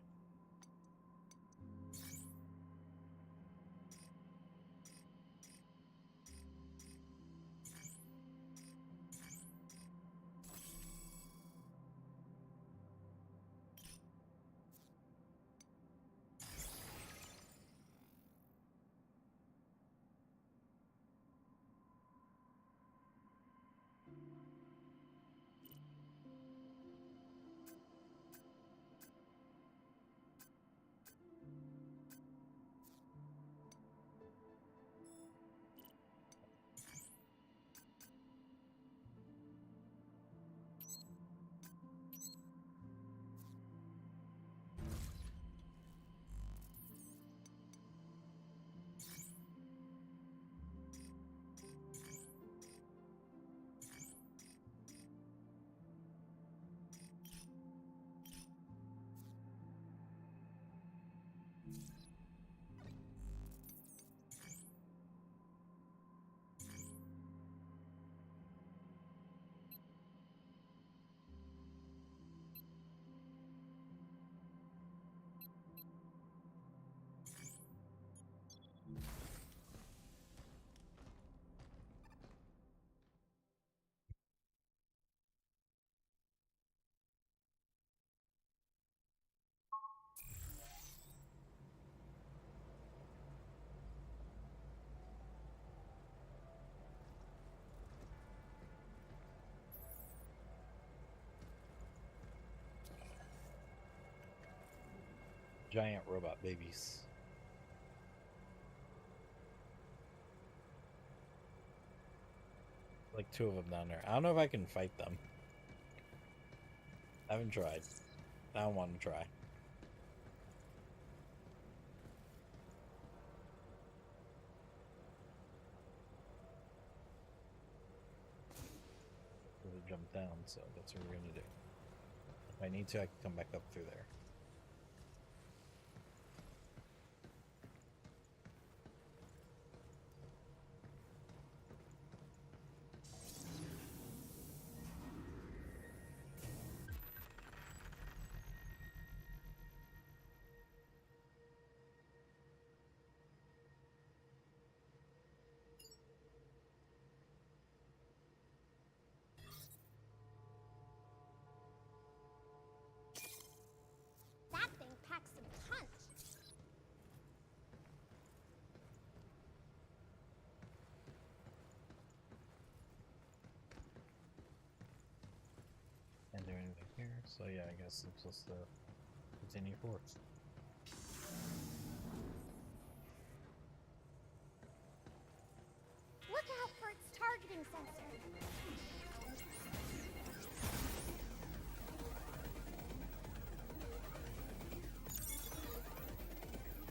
Giant robot babies. Like 2 of them down there. I don't know if I can fight them. I haven't tried. I don't want to try. Really jump down, so that's what we're gonna do. If I need to, I can come back up through there. That thing packs some punch. Can't do anything here, so yeah, I guess I'm supposed to continue forward. Look out for its targeting sensor.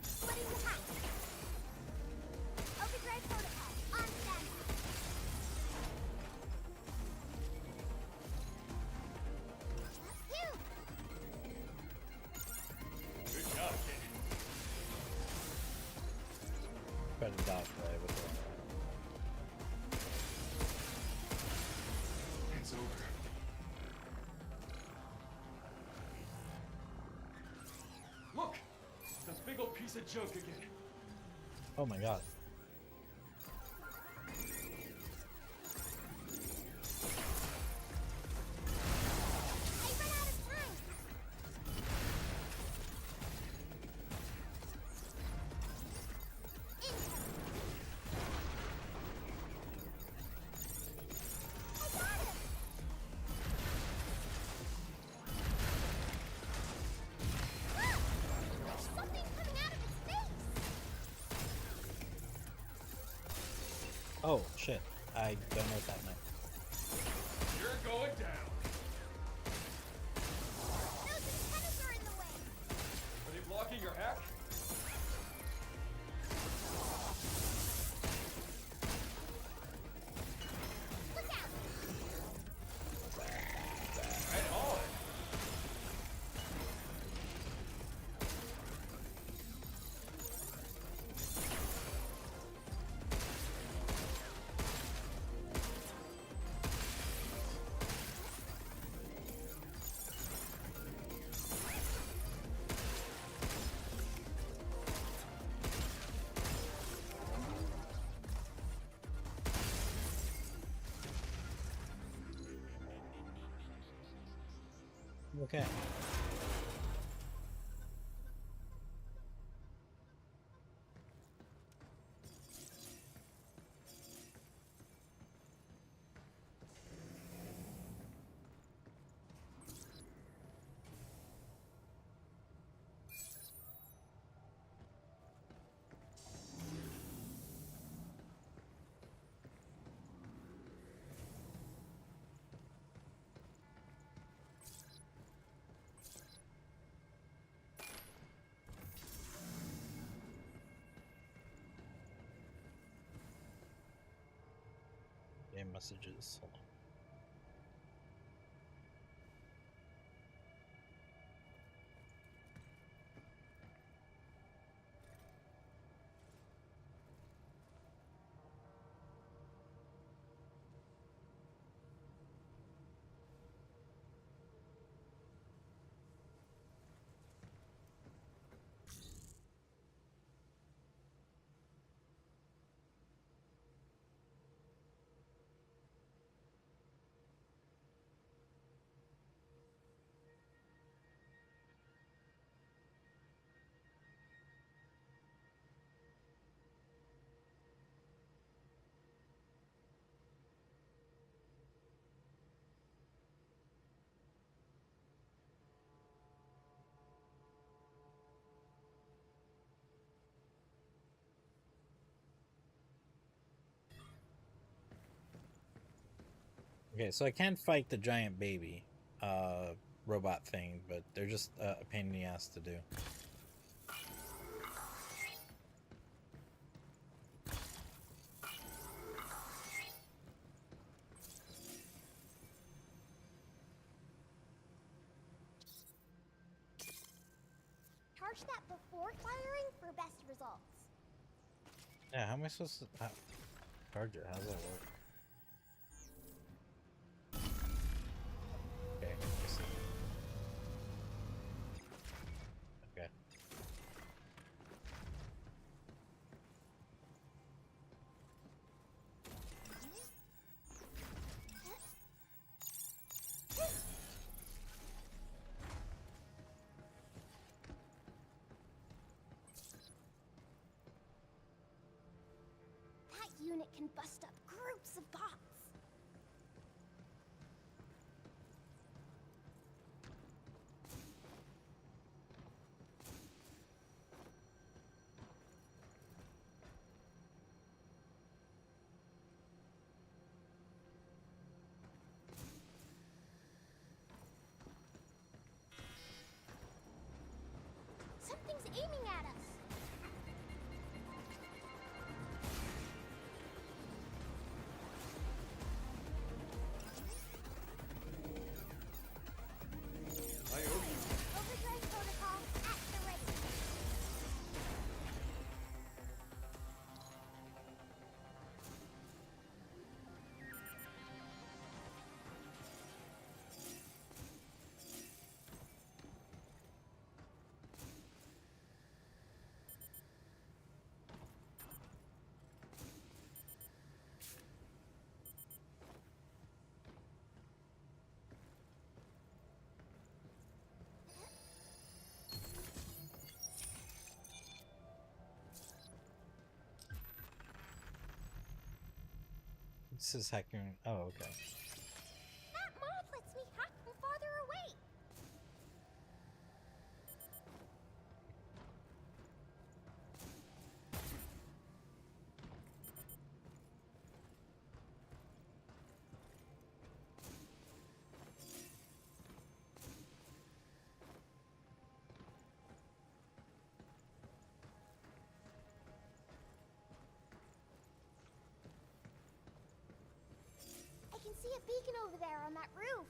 Splitting the pack. Overdrive protocol on standby. Phew! Good job, kid. Try to dodge play with the It's over. Look! That big old piece of junk again. Oh my god. I ran out of time. I got him. Ah! There's something coming out of its face. Oh shit. I don't know what that meant. You're going down. Those antennas blocking your hack? Look out! Right on. Okay. Game messages. Hold on. Okay, so I can fight the giant baby robot thing, but they're just a pain in the ass to do. Charge that before firing for best results. Yeah, how am I supposed to charge it? How does that work? Okay, I see. Okay. That unit can bust up groups of bots. Something's aiming at us. I owe you. Overdrive protocol at the ready. This is hacking. Oh, okay. That mod lets me hack from farther away. see a beacon over there on that roof.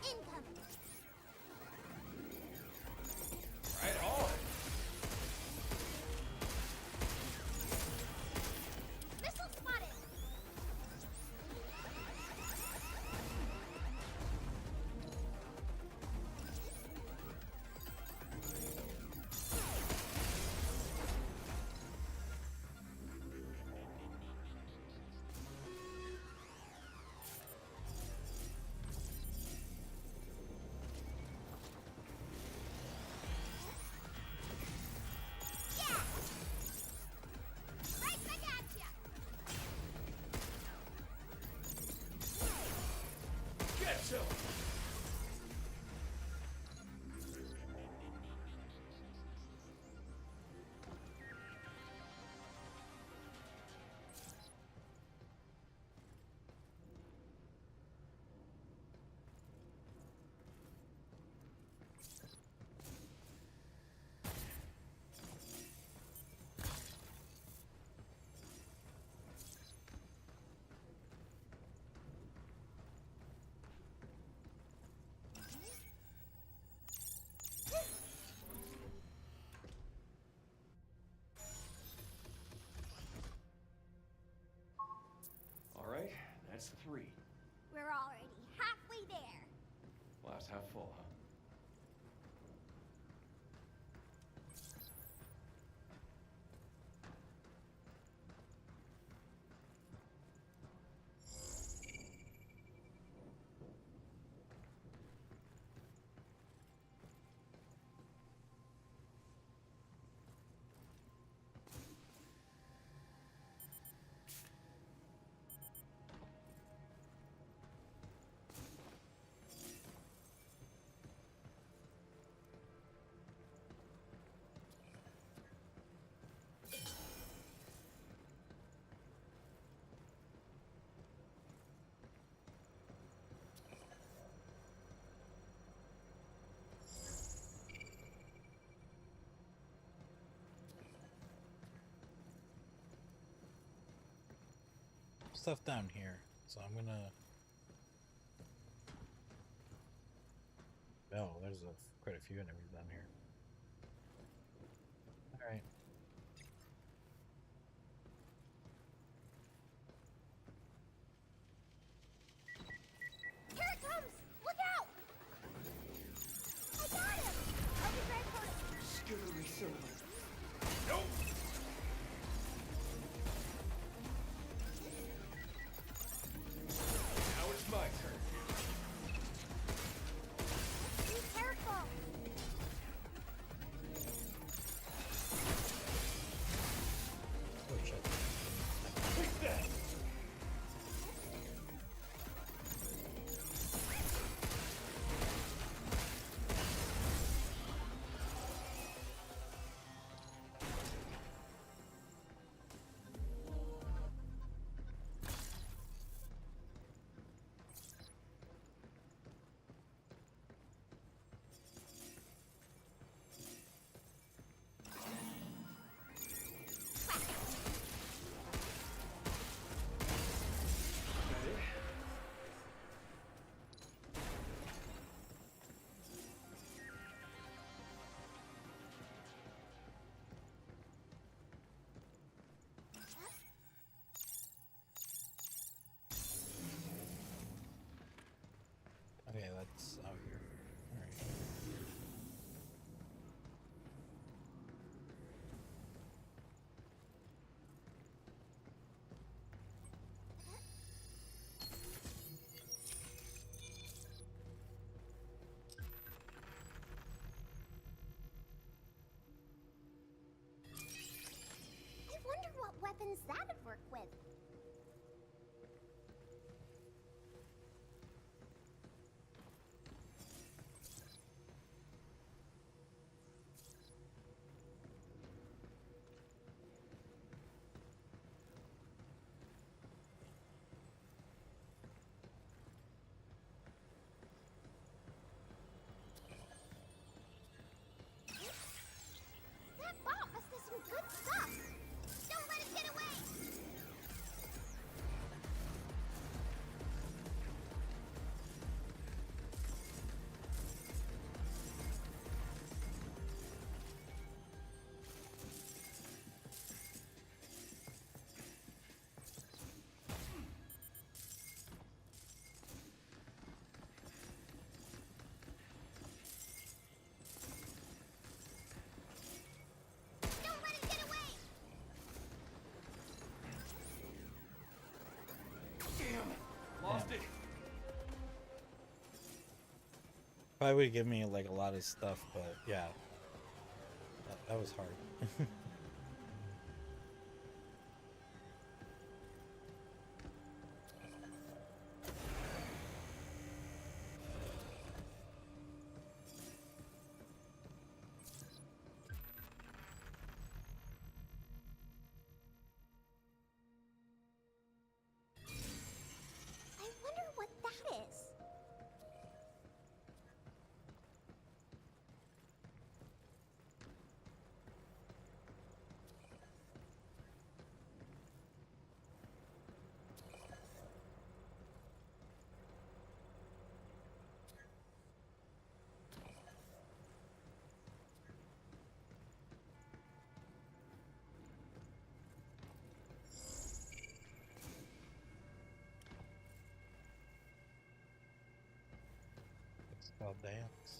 Incoming. Right on. Missile spotted. Yeah. Right back at ya. Get some. All right, that's 3. We're already halfway there. Glass half full, huh? Stuff down here, so I'm gonna. Oh, there's quite a few enemies down here. All right. Here it comes! Look out! I got him! Overdrive protocol. Scary silly. Nope. Now it's my turn. Be careful! weapons that'd work with. That bot must have some good stuff. Don't let it get away. Don't let it get away. Damn! Lost it! Probably would give me like a lot of stuff, but yeah, that was hard. I wonder what that is. It's called dance.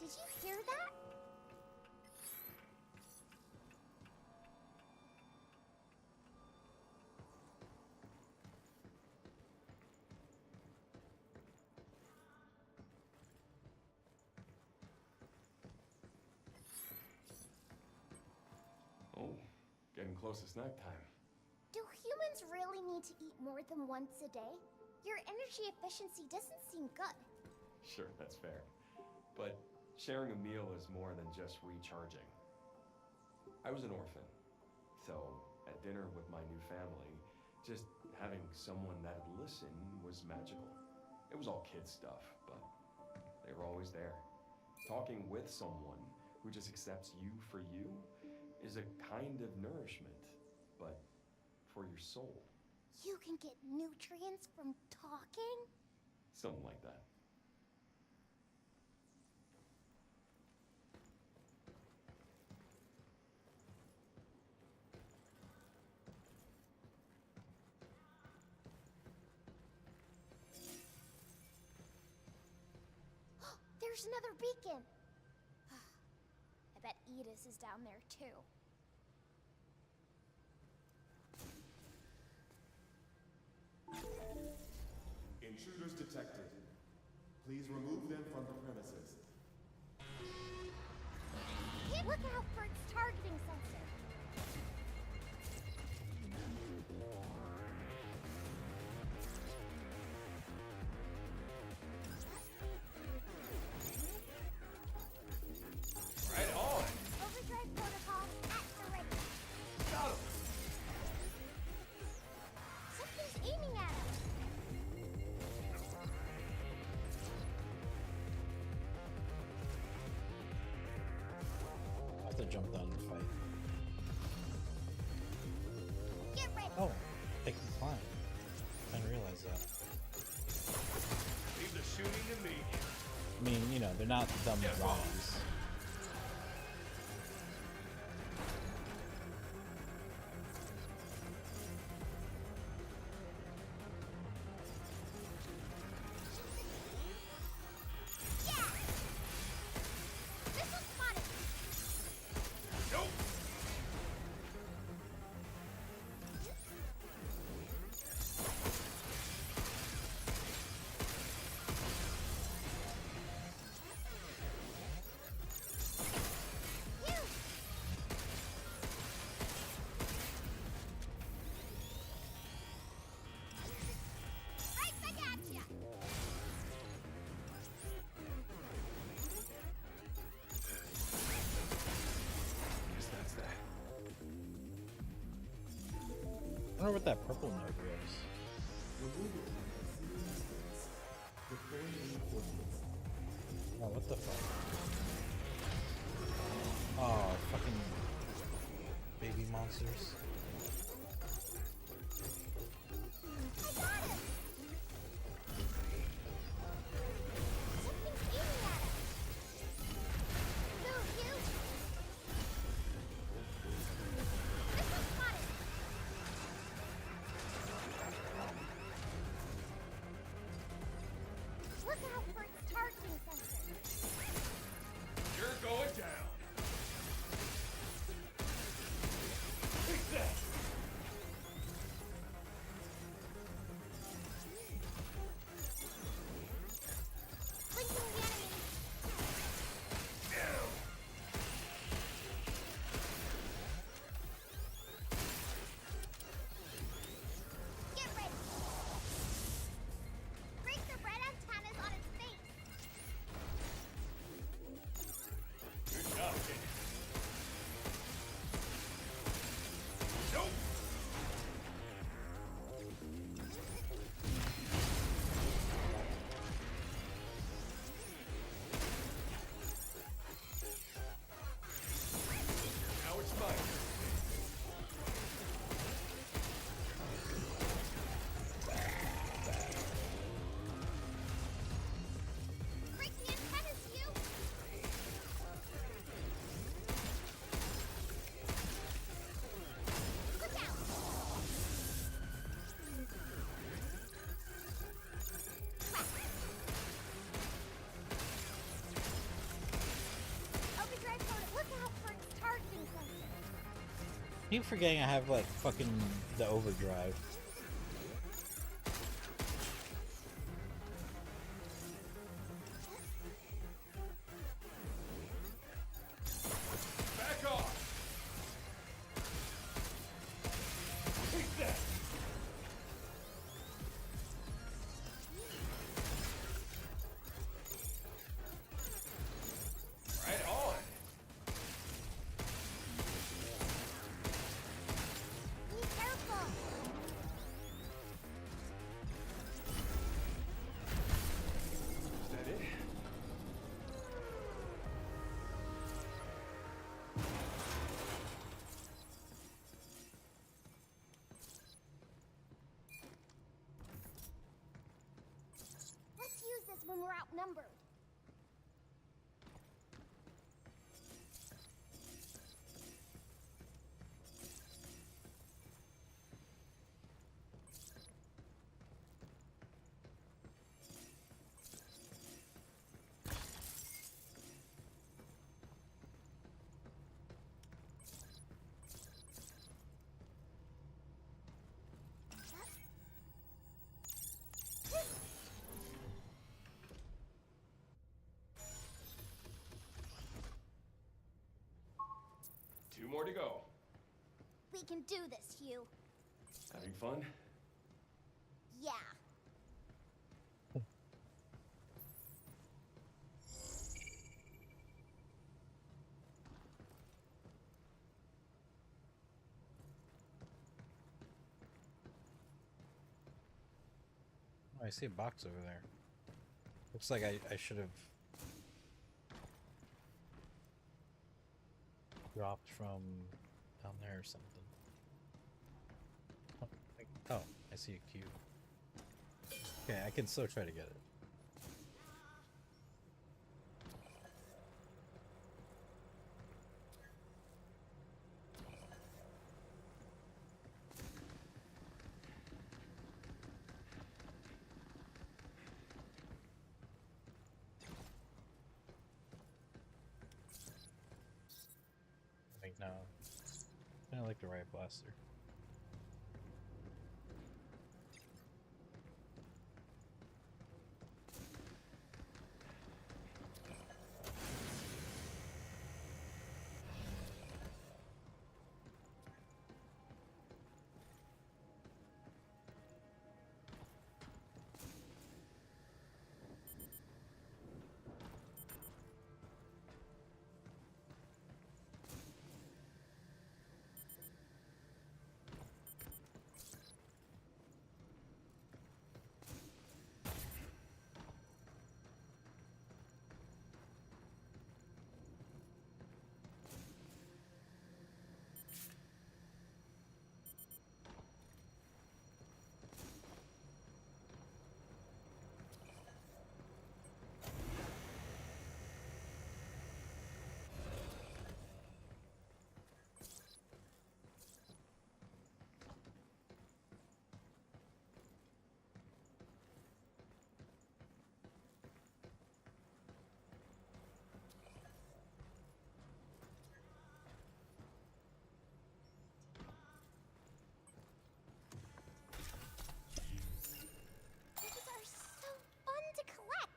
Did you hear that? Oh, getting close to snack time. Do humans really need to eat more than once a day? Your energy efficiency doesn't seem good. Sure, that's fair. But sharing a meal is more than just recharging. I was an orphan, so at dinner with my new family, just having someone that'd listen was magical. It was all kid stuff, but they were always there. Talking with someone who just accepts you for you is a kind of nourishment, but for your soul. You can get nutrients from talking? Something like that. There's another beacon. I bet Edis is down there too. Intruders detected. Please remove them from the premises. Look out for its targeting sensor. Right on! Overdrive protocol at the ready. Got him! Something's aiming at us. I have to jump down and fight. Get ready. Oh, they can climb. I didn't realize that. Leave the shooting to me. I mean, you know, they're not dumb zombies. Yeah! Missile spotted! Nope! You! Right back at ya! Guess that's that. I wonder what that purple node was. Oh, what the fuck? Oh, fucking baby monsters. I got it! Something's aiming at us. Move, you! Missile spotted! Look out for its targeting sensor. You're going down! Take that! Blinking the enemy. Down! Get ready. Break the red antennas on its face. Good job, kid. Nope! Now it's mine. Break the antennas, you. Look out. Overdrive code. Look out for its targeting sensor. Keep forgetting I have like fucking the overdrive. Back off! Take that! Right on! Be careful. Is that it? Let's use this when we're outnumbered. more to go. We can do this, Hugh. Having fun? Yeah. Oh, I see a box over there. Looks like I should have dropped from down there or something. Oh, I see a cube. Okay, I can still try to get it. I think no. I like the riot blaster. These are so fun to collect.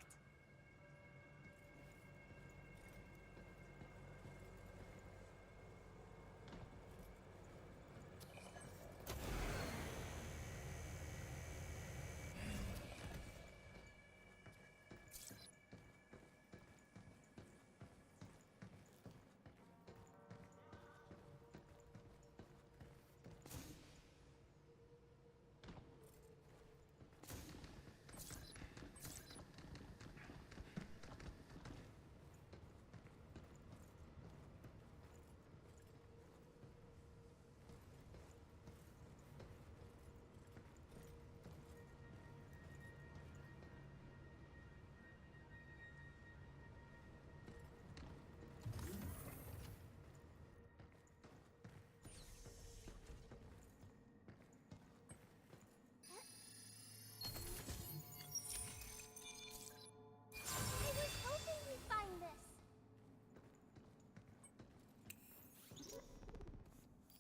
I was hoping we'd find this.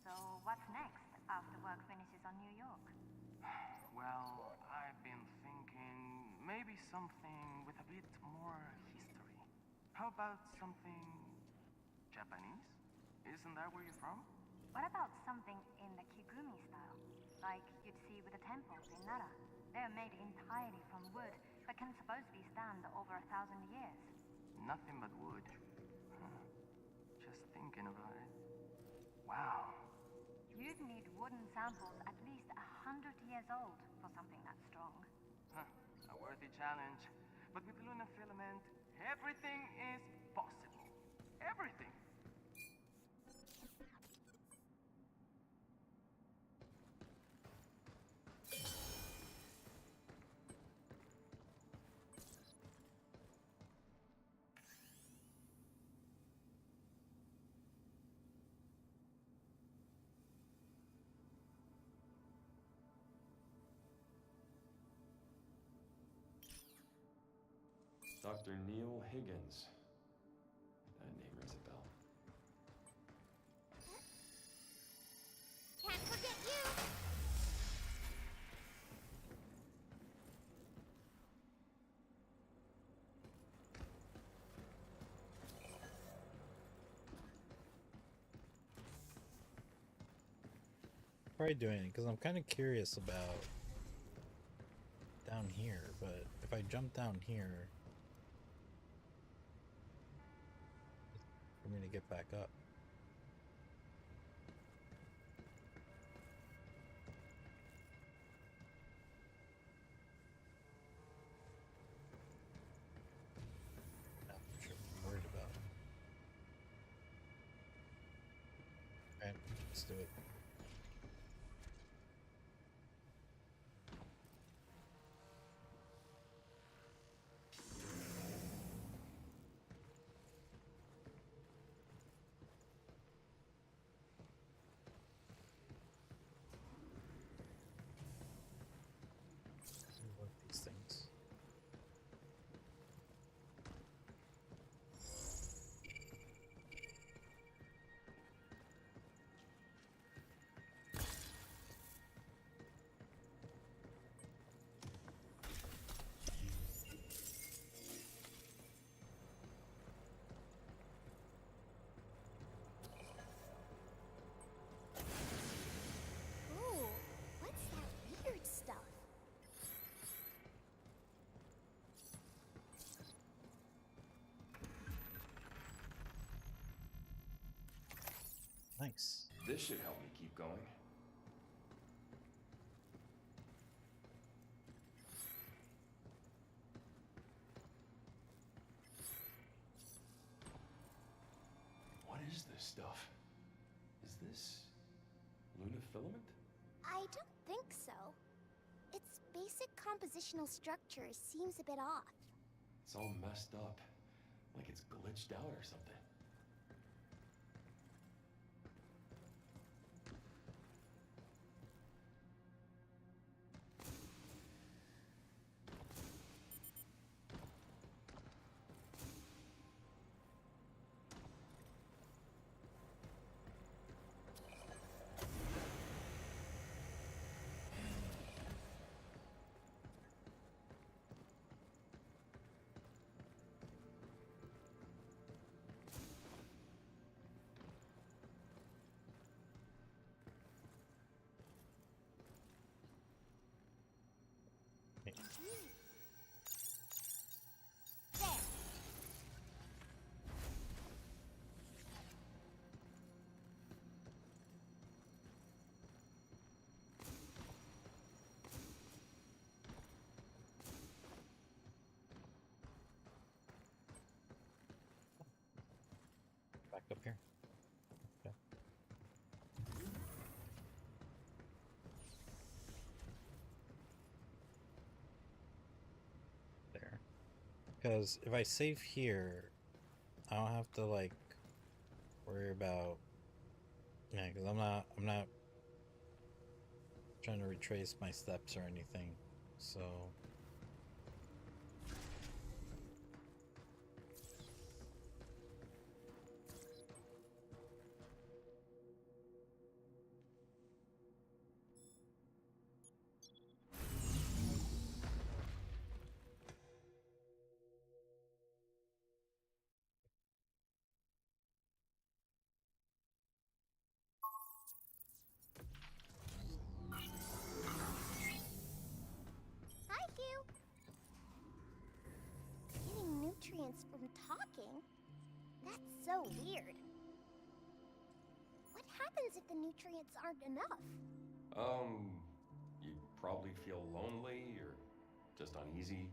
So what's next after work finishes on New York? Well, I've been thinking maybe something with a bit more history. How about something Japanese? Isn't that where you're from? What about something in the Kigumi style? Like you'd see with the temples in Nara. They're made entirely from wood, but can supposedly stand over 1,000 years. Nothing but wood. Huh. Just thinking about it. Wow. You'd need wooden samples at least 100 years old for something that strong. Huh. A worthy challenge. But with Luna Filament, everything is possible. Everything. Dr. Neil Higgins. That name rings a bell. Can't forget you. try doing it because I'm kind of curious about down here, but if I jump down here, for me to get back up. Not sure what I'm worried about. Alright, let's do it. What are these things? Ooh, what's that weird stuff? Nice. This should help me keep going. What is this stuff? Is this lunafilament? I don't think so. Its basic compositional structure seems a bit off. It's all messed up, like it's glitched out or something. There. Back up here. Okay. There. Because if I save here, I don't have to like worry about, yeah, because I'm not trying to retrace my steps or anything. So Hi, Hugh. Getting nutrients from talking? That's so weird. What happens if the nutrients aren't enough? You'd probably feel lonely or just uneasy.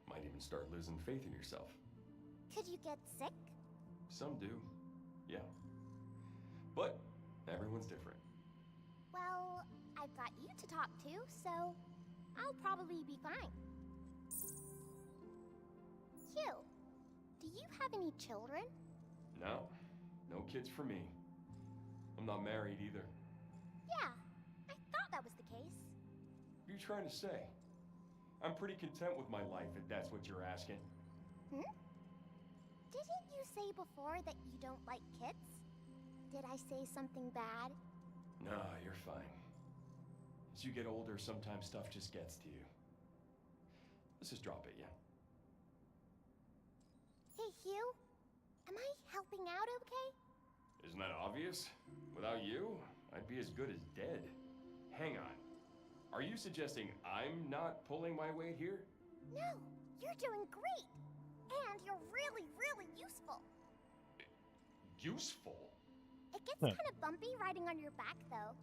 Might even start losing faith in yourself. Could you get sick? Some do, yeah. But everyone's different. Well, I've got you to talk to, so I'll probably be fine. Hugh, do you have any children? No, no kids for me. I'm not married either. Yeah, I thought that was the case. What are you trying to say? I'm pretty content with my life, if that's what you're asking. Didn't you say before that you don't like kids? Did I say something bad? No, you're fine. As you get older, sometimes stuff just gets to you. Let's just drop it, yeah? Hey, Hugh, am I helping out okay? Isn't that obvious? Without you, I'd be as good as dead. hang on. Are you suggesting I'm not pulling my weight here? No, you're doing great. And you're really, really useful. Useful? It gets Huh. kind of bumpy riding on your back, though.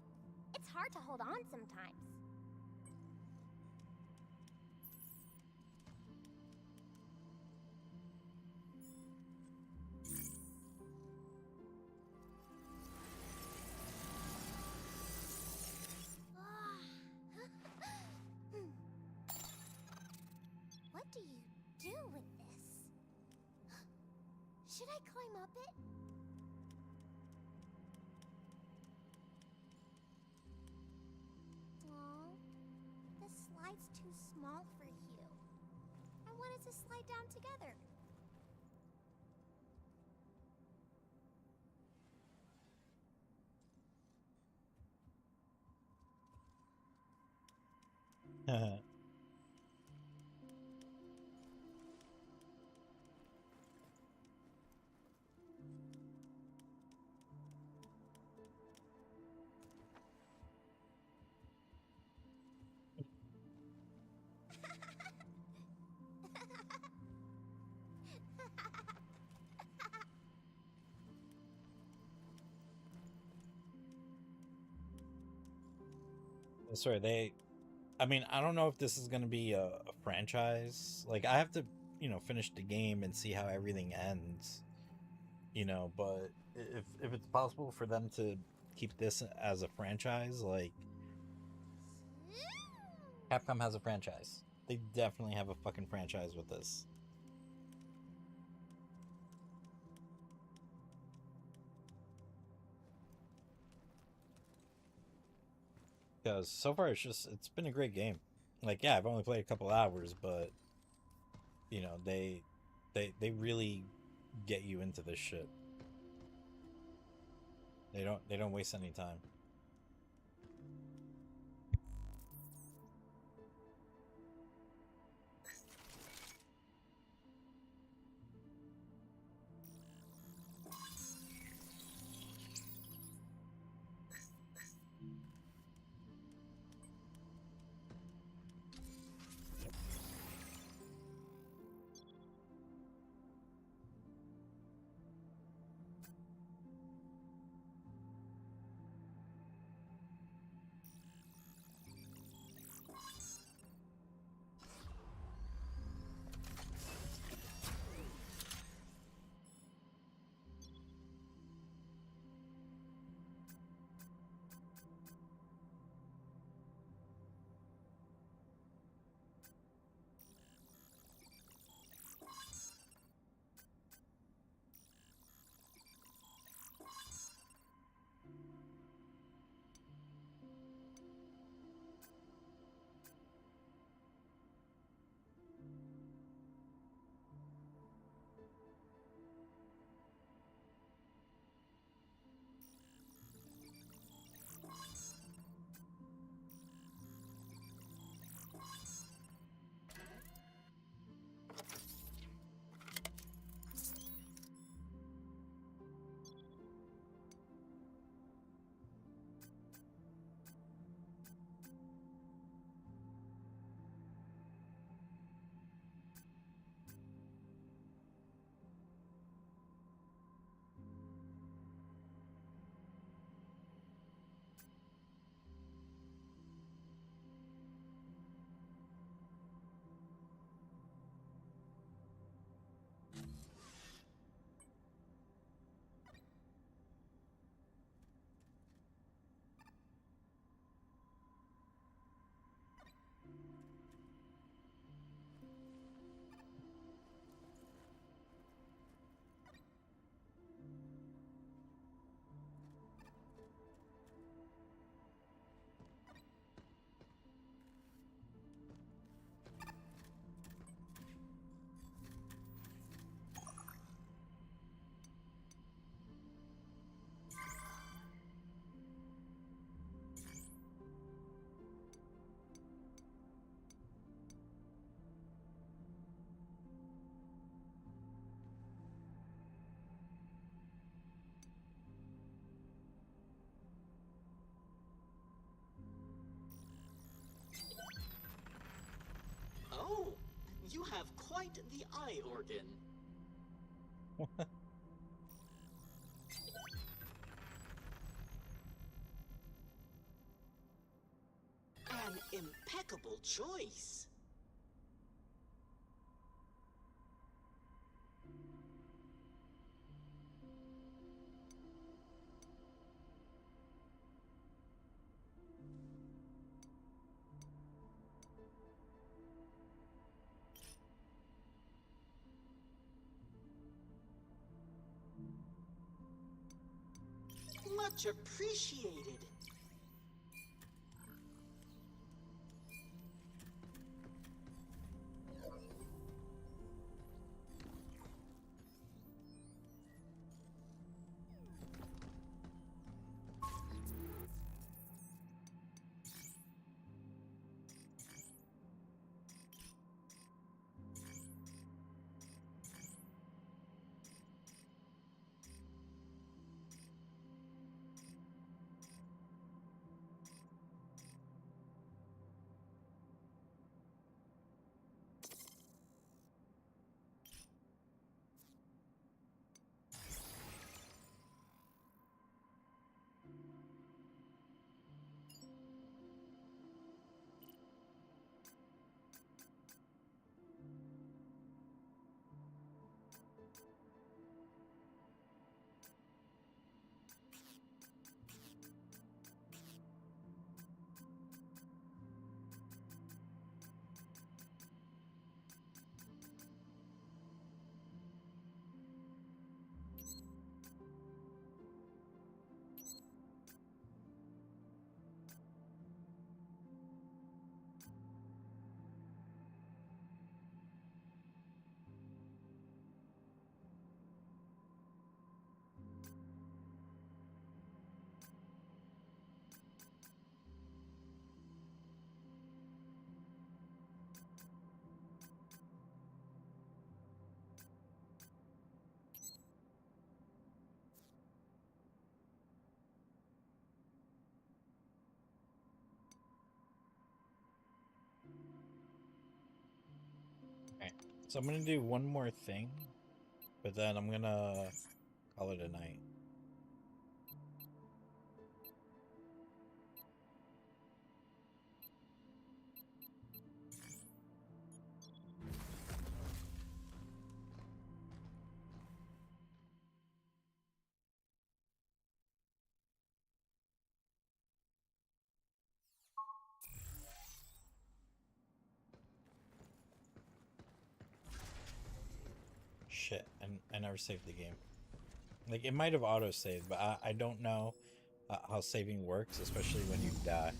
It's hard to hold on sometimes. What do you do with this? Should I climb up it? Aw, this slide's too small for you. I wanted to slide down together. Sorry, I mean, I don't know if this is going to be a franchise. Like, I have to, finish the game and see how everything ends. But if it's possible for them to keep this as a franchise, like Capcom has a franchise. They definitely have a fucking franchise with this. Because so far it's been a great game. Like, yeah, I've only played a couple hours, but they really get you into this shit. They don't waste any time. the eye organ. An impeccable choice. Much appreciated. So I'm gonna do one more thing, but then I'm gonna call it a night. Shit, I never saved the game. Like, it might have auto-saved, but I don't know how saving works, especially when you die.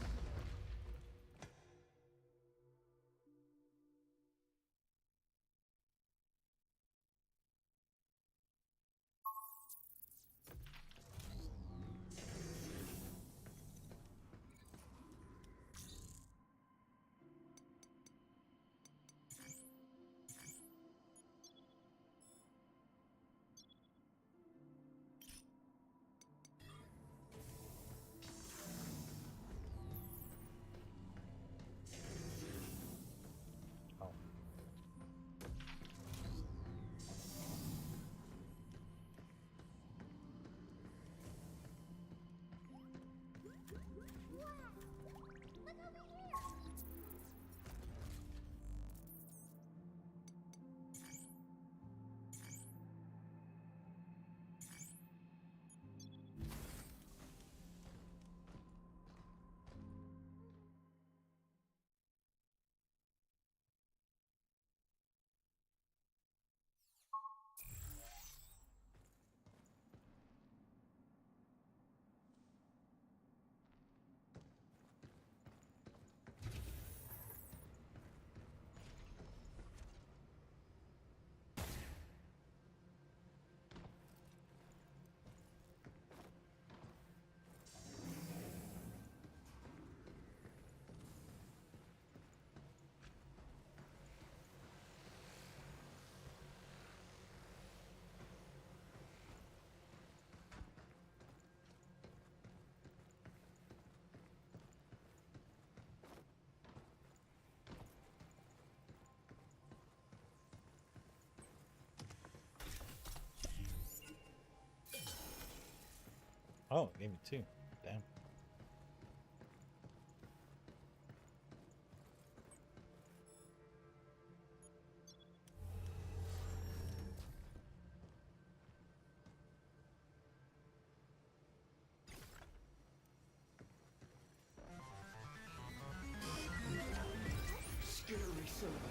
Oh, it gave me 2. Damn. Scary son of a...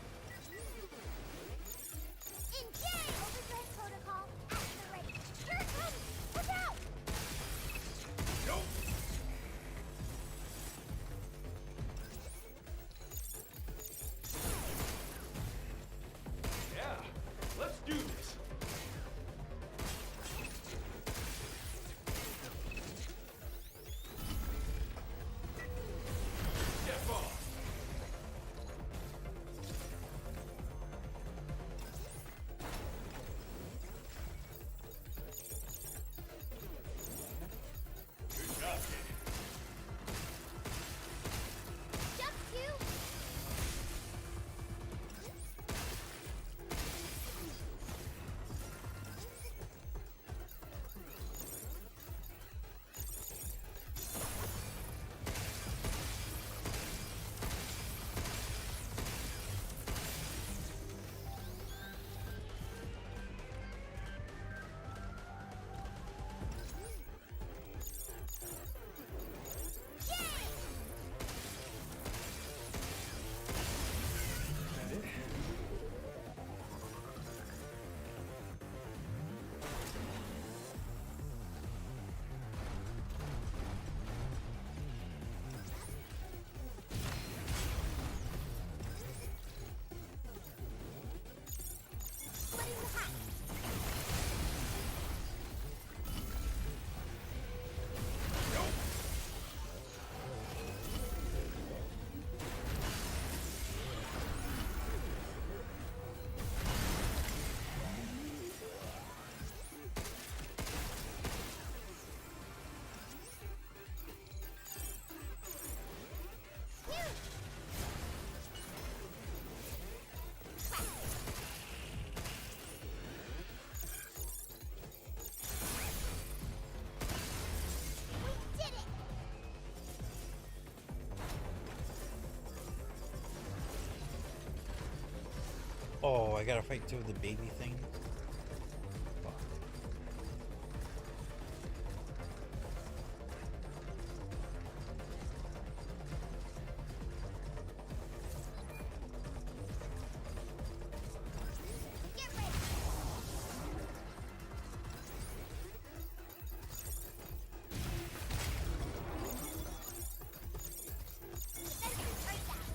Engage! Overdrive protocol at the ready. Here it comes! Look out! Yeah, let's do this. Step off. Good job, kid. Jump to... That it? Splitting the hat. We did it! Oh, I gotta fight 2 of the baby things. Fuck. Get ready! Defenses right down.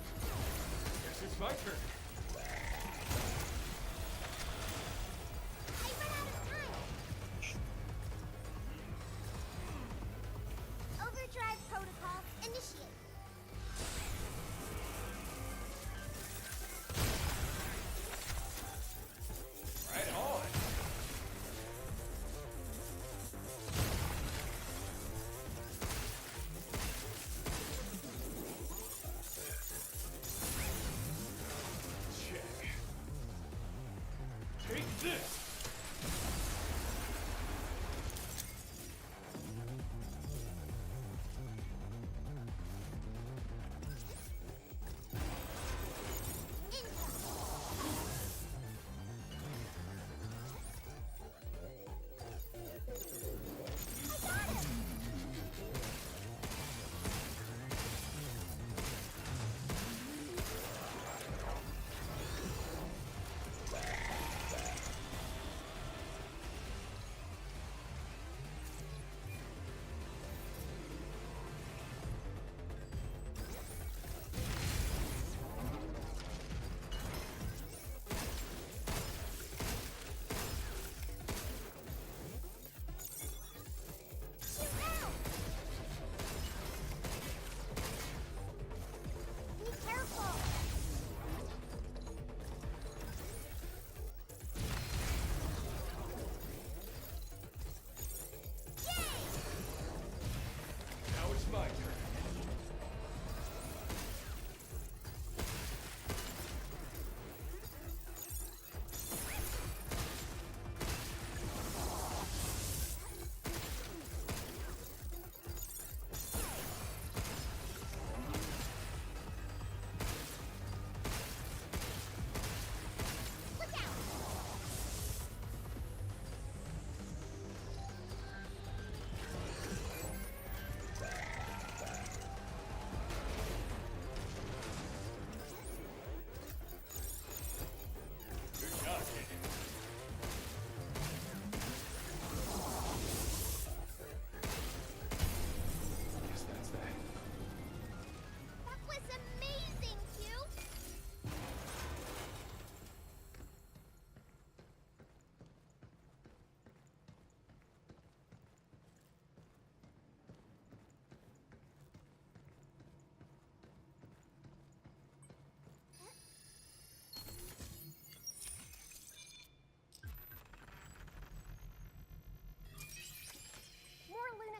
Guess it's my turn. I ran out of time! Overdrive protocol initiate. Right on. Check. Take this.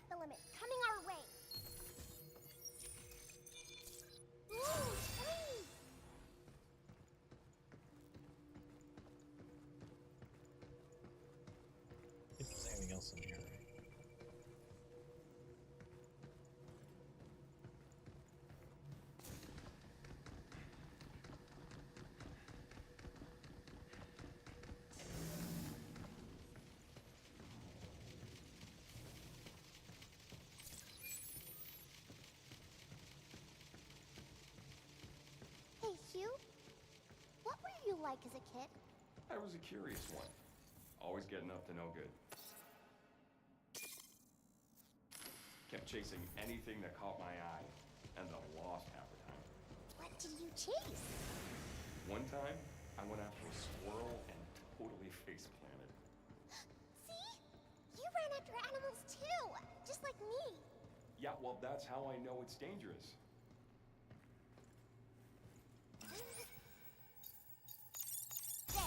filament coming our way. Ooh, trees! If there's anything else in here. Hey, Hugh. What were you like as a kid? I was a curious one. Always getting up to no good. Kept chasing anything that caught my eye, and then lost half the time. What did you chase? One time, I went after a squirrel and totally face-planted. See? You ran after animals too, just like me. Yeah, well, that's how I know it's dangerous. There.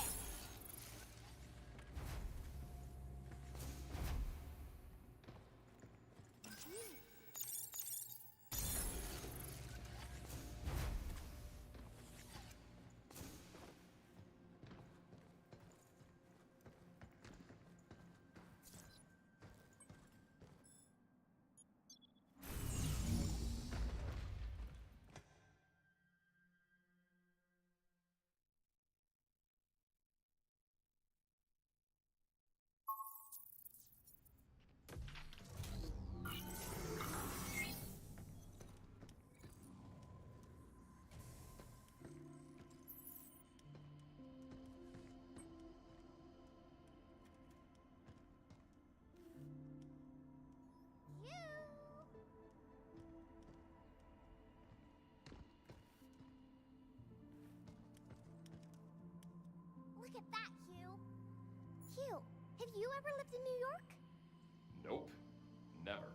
Look at that, Hugh. Hugh, have you ever lived in New York? Nope. Never.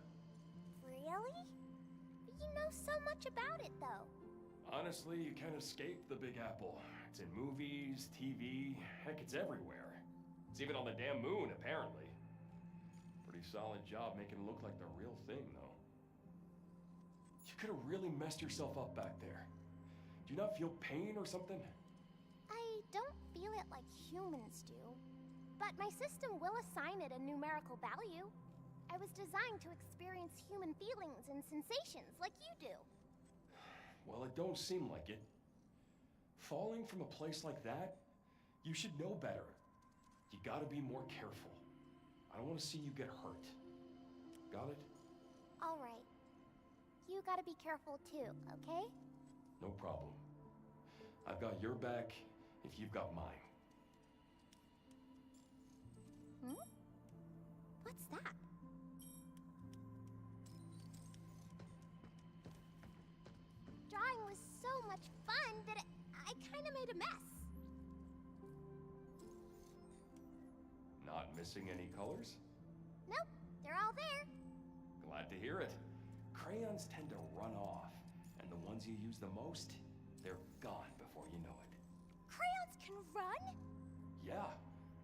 Really? You know so much about it, though. Honestly, you can't escape the Big Apple. It's in movies, TV, heck, it's everywhere. It's even on the damn moon, apparently. Pretty solid job making it look like the real thing, though. You could have really messed yourself up back there. Do you not feel pain or something? I don't feel it like humans do. But my system will assign it a numerical value. I was designed to experience human feelings and sensations like you do. Well, it don't seem like it. Falling from a place like that, you should know better. You gotta be more careful. I don't want to see you get hurt. Got it? All right. You gotta be careful too, okay? No problem. I've got your back if you've got mine. Hmm? What's that? Drawing was so much fun that I kind of made a mess. Not missing any colors? Nope, they're all there. Glad to hear it. Crayons tend to run off, and the ones you use the most, they're gone before you know it. Crayons can run? Yeah,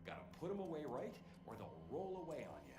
gotta put them away right, or they'll roll away on you.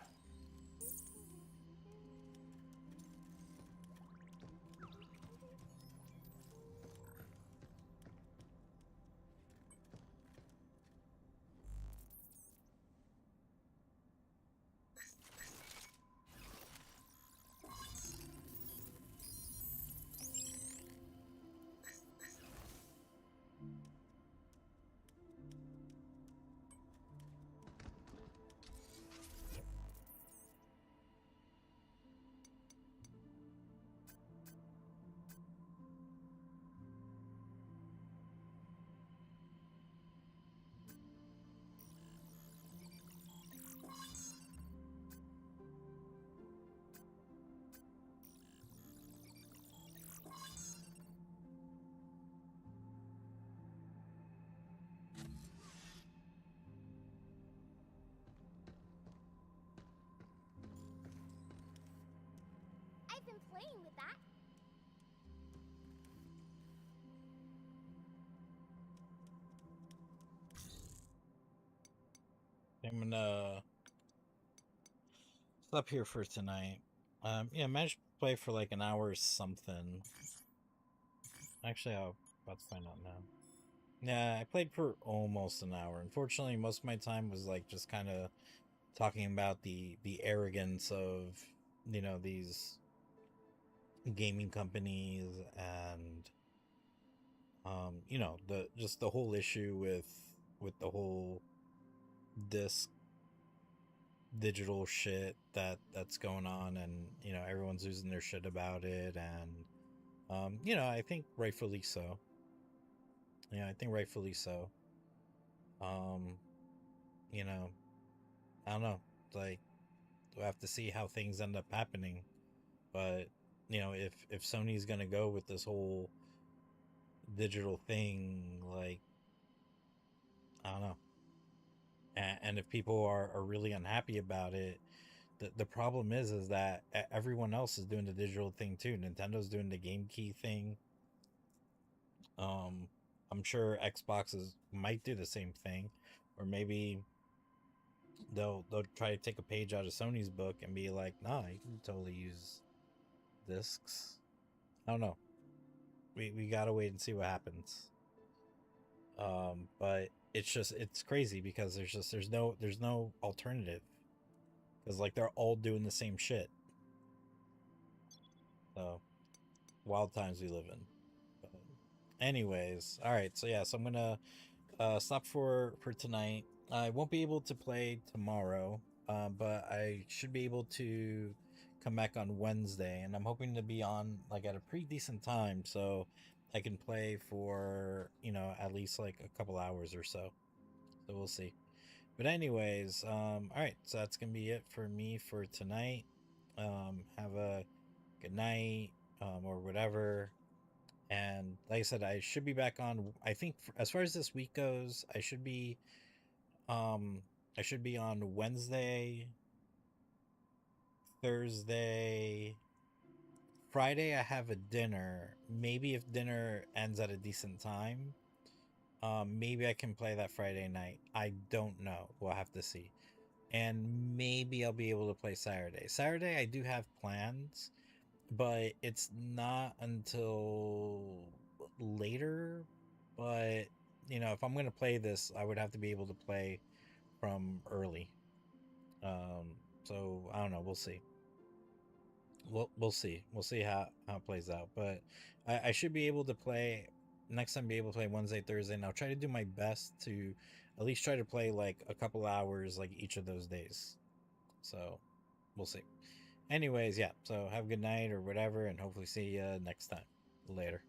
I've been playing with that. I'm gonna stop here for tonight. Yeah, managed to play for like an hour or something. Actually, I'm about to find out now. Yeah, I played for almost an hour. Unfortunately, most of my time was like just kind of talking about the arrogance of, you know, these gaming companies and you know, the just the whole issue with the whole disc digital shit that's going on, and you know, everyone's losing their shit about it, and you know, I think rightfully so. Yeah, I think rightfully so. Um, you know, I don't know. Like, we'll have to see how things end up happening. But you know, if Sony's gonna go with this whole digital thing, like, I don't know. And if people are really unhappy about it, the problem is that everyone else is doing the digital thing too. Nintendo's doing the game key thing. Um, I'm sure Xboxes might do the same thing, or maybe they'll try to take a page out of Sony's book and be like, nah, you can totally use discs. I don't know. We gotta wait and see what happens. But it's crazy because there's no alternative, because like they're all doing the same shit. So wild times we live in. But anyways, all right. So yeah, so I'm gonna stop for tonight. I won't be able to play tomorrow, but I should be able to come back on Wednesday, and I'm hoping to be on like at a pretty decent time, so I can play for, you know, at least like a couple hours or so. So we'll see. But anyways, all right. So that's gonna be it for me for tonight. Have a good night, or whatever. And like I said, I should be back on. I think as far as this week goes, um, I should be on Wednesday, Thursday, Friday. I have a dinner. Maybe if dinner ends at a decent time, maybe I can play that Friday night. I don't know. We'll have to see. And maybe I'll be able to play Saturday. Saturday, I do have plans, but it's not until later. But you know, if I'm gonna play this, I would have to be able to play from early. So I don't know. We'll see. We'll see. We'll see how it plays out. But I should be able to play next time. Be able to play Wednesday, Thursday, and I'll try to do my best to at least try to play like a couple hours like each of those days. So we'll see. Anyways, yeah. So have a good night or whatever, and hopefully see you next time. Later.